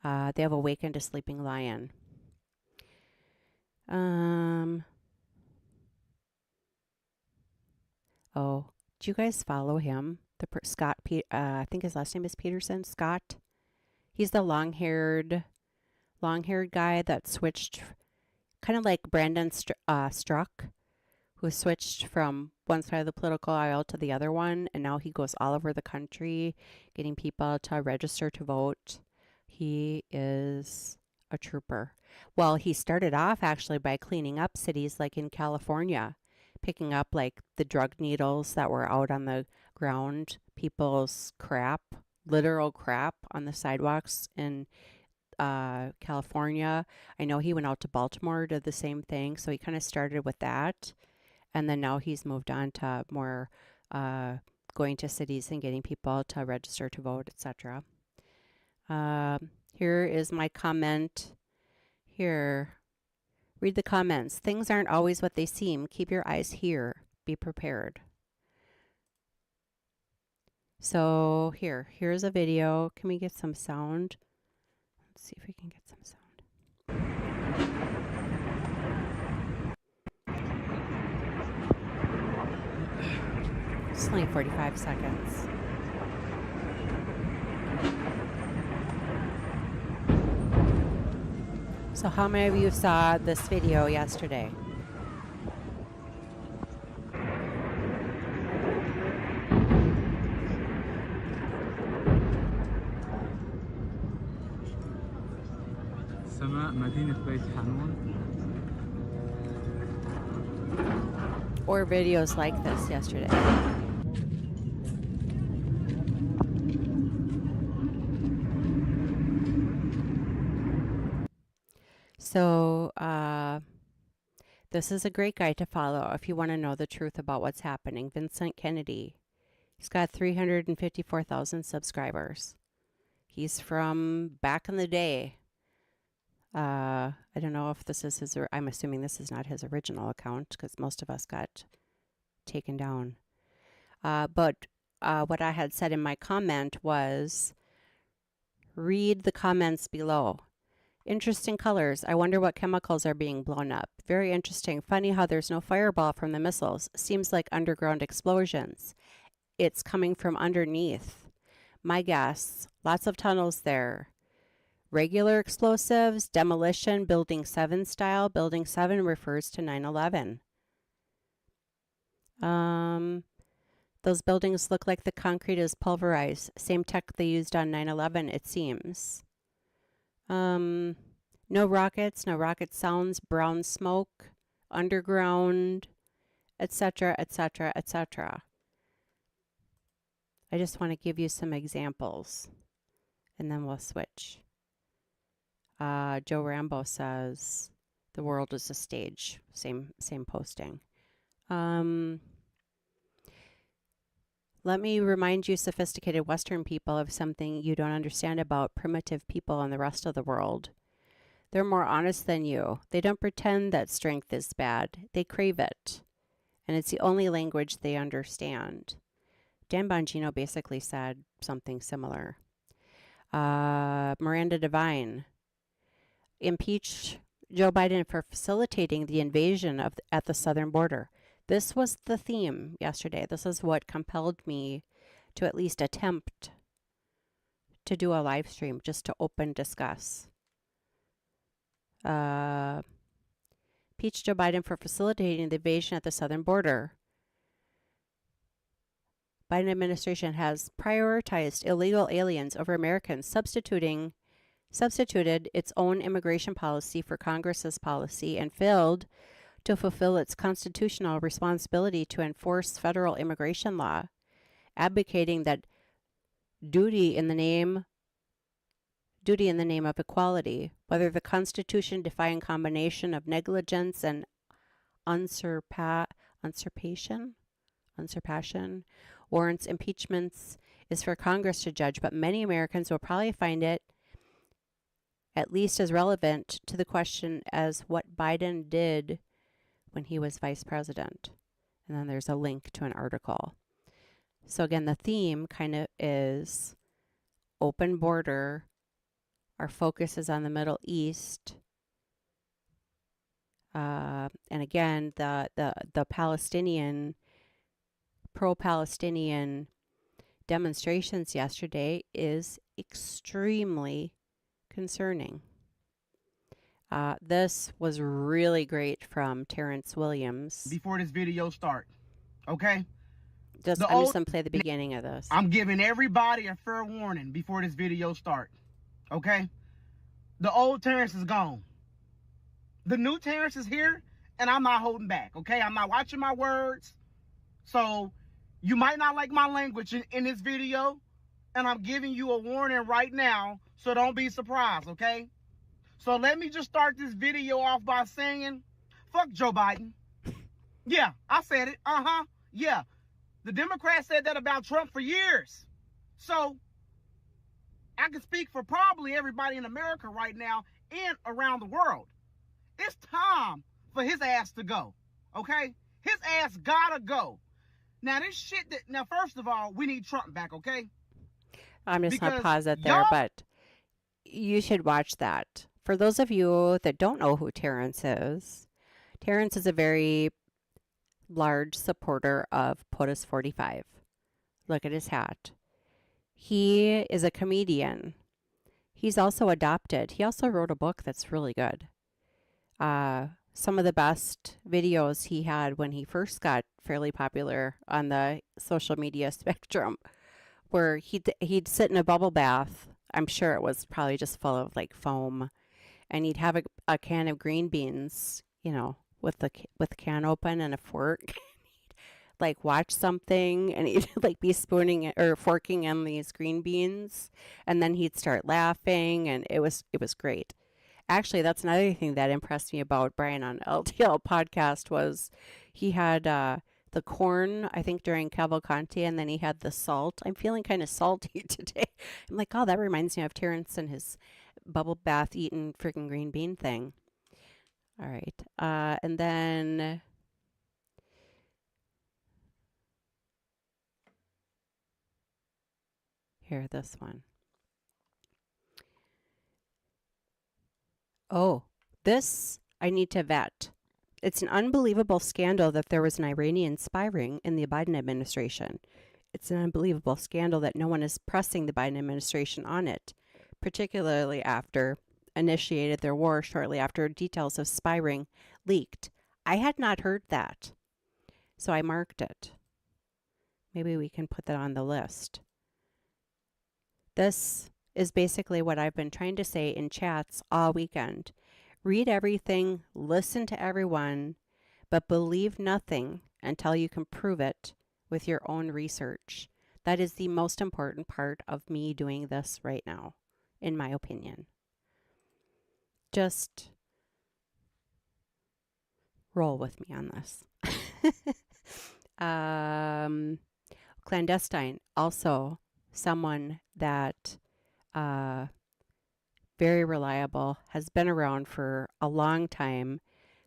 They have awakened a sleeping lion. Oh, do you guys follow him? Scott, I think his last name is Peterson. Scott. He's the long-haired guy that switched, kind of like Brandon Struck, who switched from one side of the political aisle to the other one, and now he goes all over the country getting people to register to vote. He is a trooper. Well, he started off actually by cleaning up cities like in California, picking up like the drug needles that were out on the ground, people's crap, literal crap on the sidewalks in California. I know he went out to Baltimore, did the same thing. So he kind of started with that. And then now he's moved on to more going to cities and getting people to register to vote, etc. Here is my comment. Here, read the comments. Things aren't always what they seem. Keep your eyes here. Be prepared. So here's a video. Can we get some sound? Let's see if we can get some sound. It's only 45 seconds. So how many of you saw this video yesterday? السماء مدينة بيت حانون. Or videos like this yesterday. So, this is a great guy to follow if you want to know the truth about what's happening. Vincent Kennedy. He's got 354,000 subscribers. He's from back in the day. I don't know if this is his, I'm assuming this is not his original account because most of us got taken down. But what I had said in my comment was, read the comments below. Interesting colors. I wonder what chemicals are being blown up. Very interesting. Funny how there's no fireball from the missiles. Seems like underground explosions. It's coming from underneath. My guess, lots of tunnels there. Regular explosives, demolition, Building 7 style. Building 7 refers to 9/11. Those buildings look like the concrete is pulverized. Same tech they used on 9/11, it seems. No rockets, no rocket sounds, brown smoke, underground, etc., etc., etc. I just want to give you some examples, and then we'll switch. Joe Rambo says, the world is a stage. Same posting. Let me remind you, sophisticated Western people, of something you don't understand about primitive people and the rest of the world. They're more honest than you. They don't pretend that strength is bad. They crave it. And it's the only language they understand. Dan Bongino basically said something similar. Miranda Devine. Impeach Joe Biden for facilitating the invasion at the southern border. This was the theme yesterday. This is what compelled me to at least attempt to do a live stream, just to open discuss. Impeach Joe Biden for facilitating the invasion at the southern border. Biden administration has prioritized illegal aliens over Americans, substituted its own immigration policy for Congress's policy, and failed to fulfill its constitutional responsibility to enforce federal immigration law, advocating that duty in the name of equality, whether the Constitution-defying combination of negligence and usurpation warrants impeachments, is for Congress to judge, but many Americans will probably find it at least as relevant to the question as what Biden did when he was vice president. And then there's a link to an article. So again, the theme kind of is open border. Our focus is on the Middle East. And again, the Palestinian, pro-Palestinian demonstrations yesterday is extremely concerning. This was really great from Terrence Williams. Before this video start, okay? I'm just going to play the beginning of this. I'm giving everybody a fair warning before this video start, okay? The old Terrence is gone. The new Terrence is here, and I'm not holding back, okay? I'm not watching my words. So you might not like my language in this video, and I'm giving you a warning right now, so don't be surprised, okay? So let me just start this video off by saying, fuck Joe Biden. Yeah, I said it. Yeah. The Democrats said that about Trump for years. So I can speak for probably everybody in America right now and around the world. It's time for his ass to go, okay? His ass gotta go. Now this shit now first of all, we need Trump back, okay? I'm just going to pause it there, but you should watch that. For those of you that don't know who Terrence is a very large supporter of POTUS 45. Look at his hat. He is a comedian. He's also adopted. He also wrote a book that's really good. Some of the best videos he had when he first got fairly popular on the social media spectrum, where he'd sit in a bubble bath. I'm sure it was probably just full of like foam, and he'd have a can of green beans, with the can open and a fork. Like watch something, and he'd like be spooning it or forking in these green beans, and then he'd start laughing, and it was great. Actually, that's another thing that impressed me about Brian on LTL podcast was he had the corn, I think, during Cavalcante, and then he had the salt. I'm feeling kind of salty today. I'm like, oh, that reminds me of Terrence and his bubble bath eating freaking green bean thing. All right. And then here, this one. Oh, this I need to vet. It's an unbelievable scandal that there was an Iranian spy ring in the Biden administration. It's an unbelievable scandal that no one is pressing the Biden administration on it, particularly after initiated their war shortly after details of spy ring leaked. I had not heard that, so I marked it. Maybe we can put that on the list. This is basically what I've been trying to say in chats all weekend. Read everything, listen to everyone, but believe nothing until you can prove it with your own research. That is the most important part of me doing this right now, in my opinion. Just roll with me on this. Clandestine, also someone that very reliable, has been around for a long time,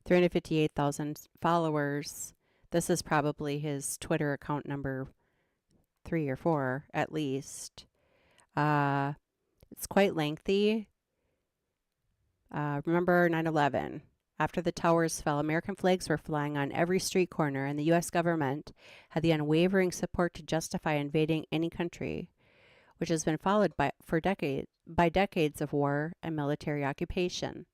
358,000 followers. This is probably his Twitter account number 3 or 4 at least. It's quite lengthy. Remember 9/11. After the towers fell, American flags were flying on every street corner, and the U.S. government had the unwavering support to justify invading any country, which has been followed by decades of war and military occupation.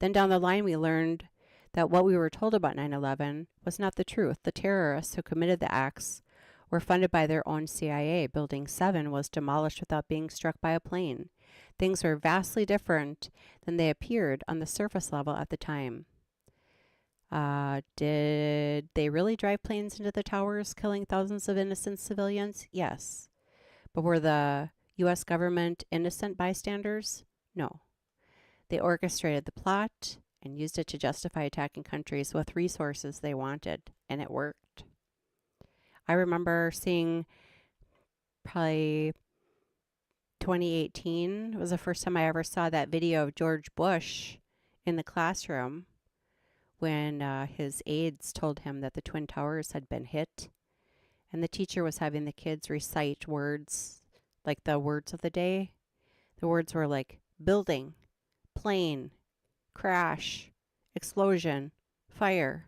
Then down the line, we learned that what we were told about 9/11 was not the truth. The terrorists who committed the acts were funded by their own CIA. Building 7 was demolished without being struck by a plane. Things were vastly different than they appeared on the surface level at the time. Did they really drive planes into the towers, killing thousands of innocent civilians? Yes. But were the U.S. government innocent bystanders? No. They orchestrated the plot and used it to justify attacking countries with resources they wanted, and it worked. I remember seeing probably 2018 was the first time I ever saw that video of George Bush in the classroom when his aides told him that the Twin Towers had been hit, and the teacher was having the kids recite words, like the words of the day. The words were like building, plane, crash, explosion, fire.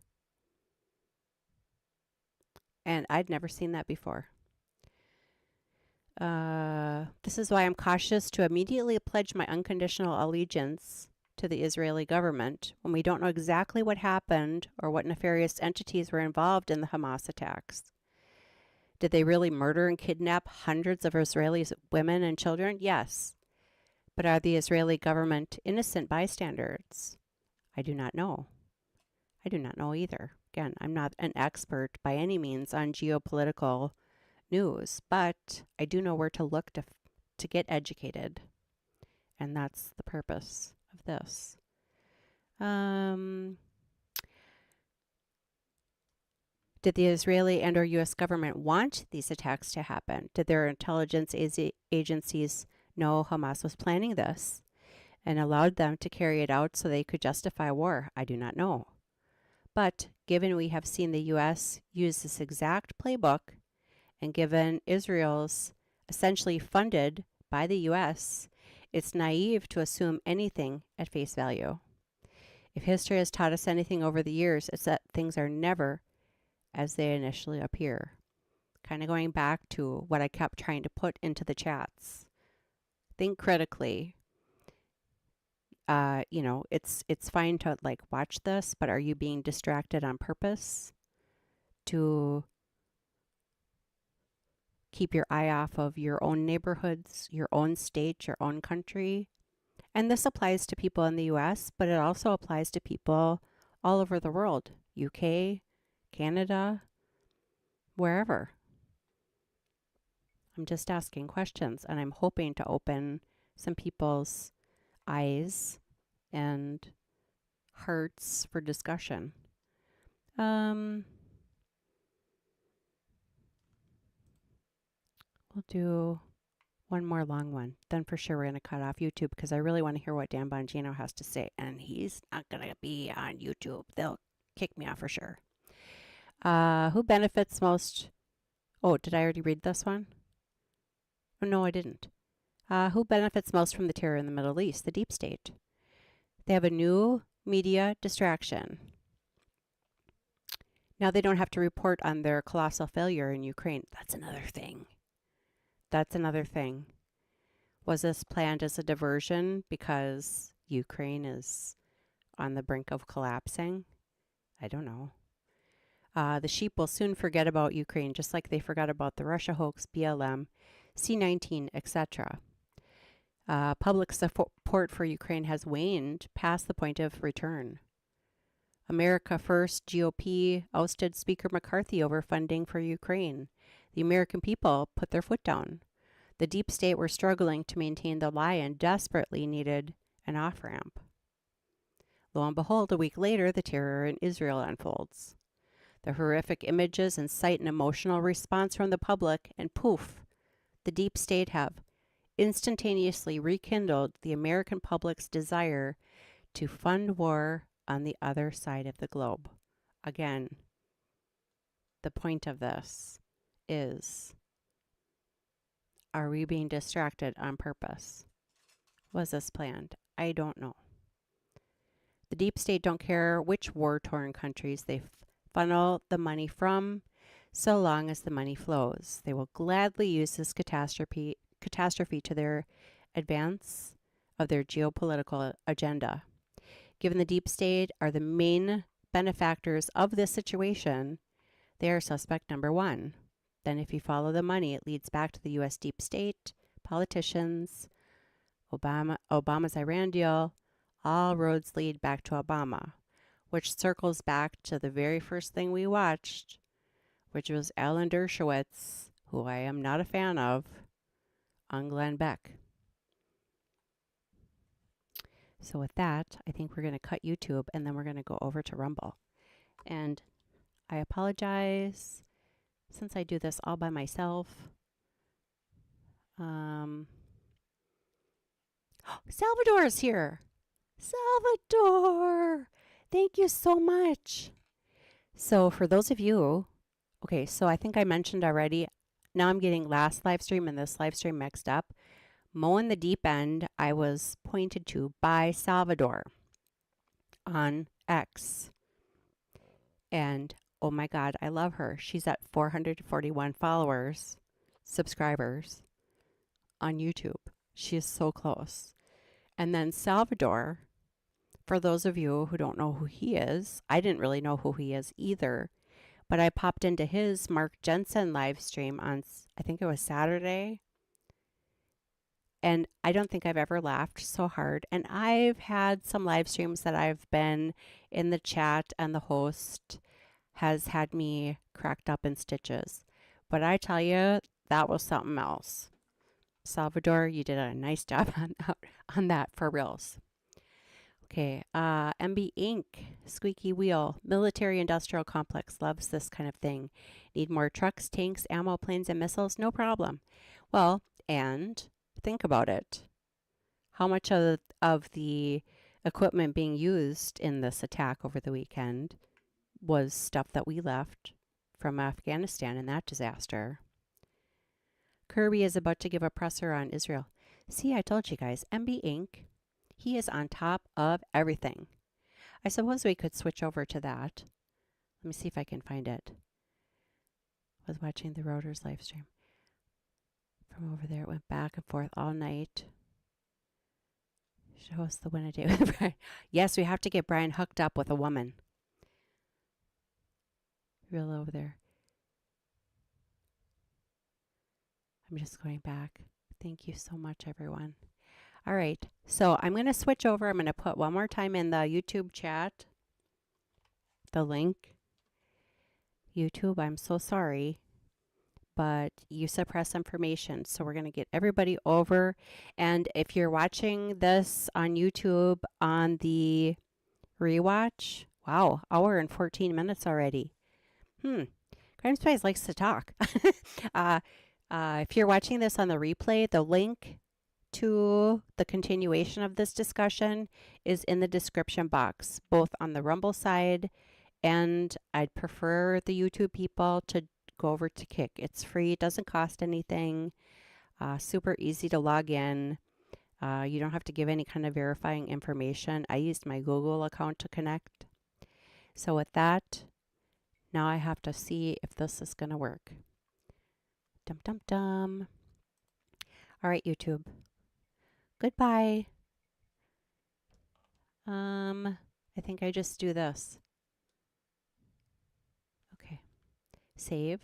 And I'd never seen that before. This is why I'm cautious to immediately pledge my unconditional allegiance to the Israeli government when we don't know exactly what happened or what nefarious entities were involved in the Hamas attacks. Did they really murder and kidnap hundreds of Israeli women and children? Yes. But are the Israeli government innocent bystanders? I do not know. I do not know either. Again, I'm not an expert by any means on geopolitical news, but I do know where to look to get educated. And that's the purpose of this. Did the Israeli and or U.S. government want these attacks to happen? Did their intelligence agencies know Hamas was planning this and allowed them to carry it out so they could justify war? I do not know. But given we have seen the U.S. use this exact playbook, and given Israel's essentially funded by the U.S., it's naive to assume anything at face value. If history has taught us anything over the years, it's that things are never as they initially appear. Kind of going back to what I kept trying to put into the chats. Think critically. It's fine to like watch this, but are you being distracted on purpose to keep your eye off of your own neighborhoods, your own state, your own country, And this applies to people in the US, but it also applies to people all over the world, UK, Canada, wherever. I'm just asking questions, and I'm hoping to open some people's eyes and hearts for discussion. We'll do one more long one. Then for sure we're going to cut off YouTube because I really want to hear what Dan Bongino has to say. And he's not going to be on YouTube. They'll kick me off for sure. Who benefits most? Oh, did I already read this one? Oh, no, I didn't. Who benefits most from the terror in the Middle East? The deep state. They have a new media distraction. Now they don't have to report on their colossal failure in Ukraine. That's another thing. Was this planned as a diversion because Ukraine is on the brink of collapsing? I don't know. The sheep will soon forget about Ukraine, just like they forgot about the Russia hoax, BLM, C-19, etc. Public support for Ukraine has waned past the point of return. America First GOP ousted Speaker McCarthy over funding for Ukraine. The American people put their foot down. The deep state were struggling to maintain the lie and desperately needed an off-ramp. Lo and behold, a week later, the terror in Israel unfolds. The horrific images incite an emotional response from the public, and poof, the deep state have instantaneously rekindled the American public's desire to fund war on the other side of the globe. Again, the point of this is, are we being distracted on purpose? Was this planned? I don't know. The deep state don't care which war-torn countries they funnel the money from, so long as the money flows. They will gladly use this catastrophe to their advance of their geopolitical agenda. Given the deep state are the main benefactors of this situation, they are suspect number one. Then if you follow the money, it leads back to the U.S. deep state, politicians, Obama's Iran deal. All roads lead back to Obama, which circles back to the very first thing we watched, which was Alan Dershowitz, who I am not a fan of, on Glenn Beck. So with that, I think we're going to cut YouTube and then we're going to go over to Rumble. And I apologize since I do this all by myself. Salvador is here. Salvador, thank you so much. So for those of you, okay, so I think I mentioned already, now I'm getting last live stream and this live stream mixed up. Mo in the Deep End, I was pointed to by Salvador on X. And oh my God, I love her. She's at 441 subscribers on YouTube. She is so close. And then Salvador, for those of you who don't know who he is, I didn't really know who he is either, but I popped into his Mark Jensen live stream on, I think it was Saturday. And I don't think I've ever laughed so hard. And I've had some live streams that I've been in the chat and the host has had me cracked up in stitches. But I tell you, that was something else. Salvador, you did a nice job on that for reals. Okay, MB Inc., Squeaky Wheel, Military Industrial Complex loves this kind of thing. Need more trucks, tanks, ammo, planes, and missiles? No problem. Well, and think about it. How much of the equipment being used in this attack over the weekend was stuff that we left from Afghanistan in that disaster? Kirby is about to give a presser on Israel. See, I told you guys, MB Inc., he is on top of everything. I suppose we could switch over to that. Let me see if I can find it. I was watching the Reuters live stream. From over there, it went back and forth all night. Show us the win a day with Brian. Yes, we have to get Brian hooked up with a woman. Real over there. I'm just going back. Thank you so much, everyone. All right. So I'm going to switch over. I'm going to put one more time in the YouTube chat the link. YouTube, I'm so sorry, but you suppress information. So we're going to get everybody over. And if you're watching this on YouTube on the rewatch, wow, hour and 14 minutes already. Crime Spies likes to talk. If you're watching this on the replay, the link to the continuation of this discussion is in the description box, both on the Rumble side, and I'd prefer the YouTube people to go over to Kick. It's free, it doesn't cost anything, super easy to log in. You don't have to give any kind of verifying information. I used my Google account to connect. So with that, now I have to see if this is going to work. Dum dum dum. All right, YouTube. Goodbye. I think I just do this. Okay. Save.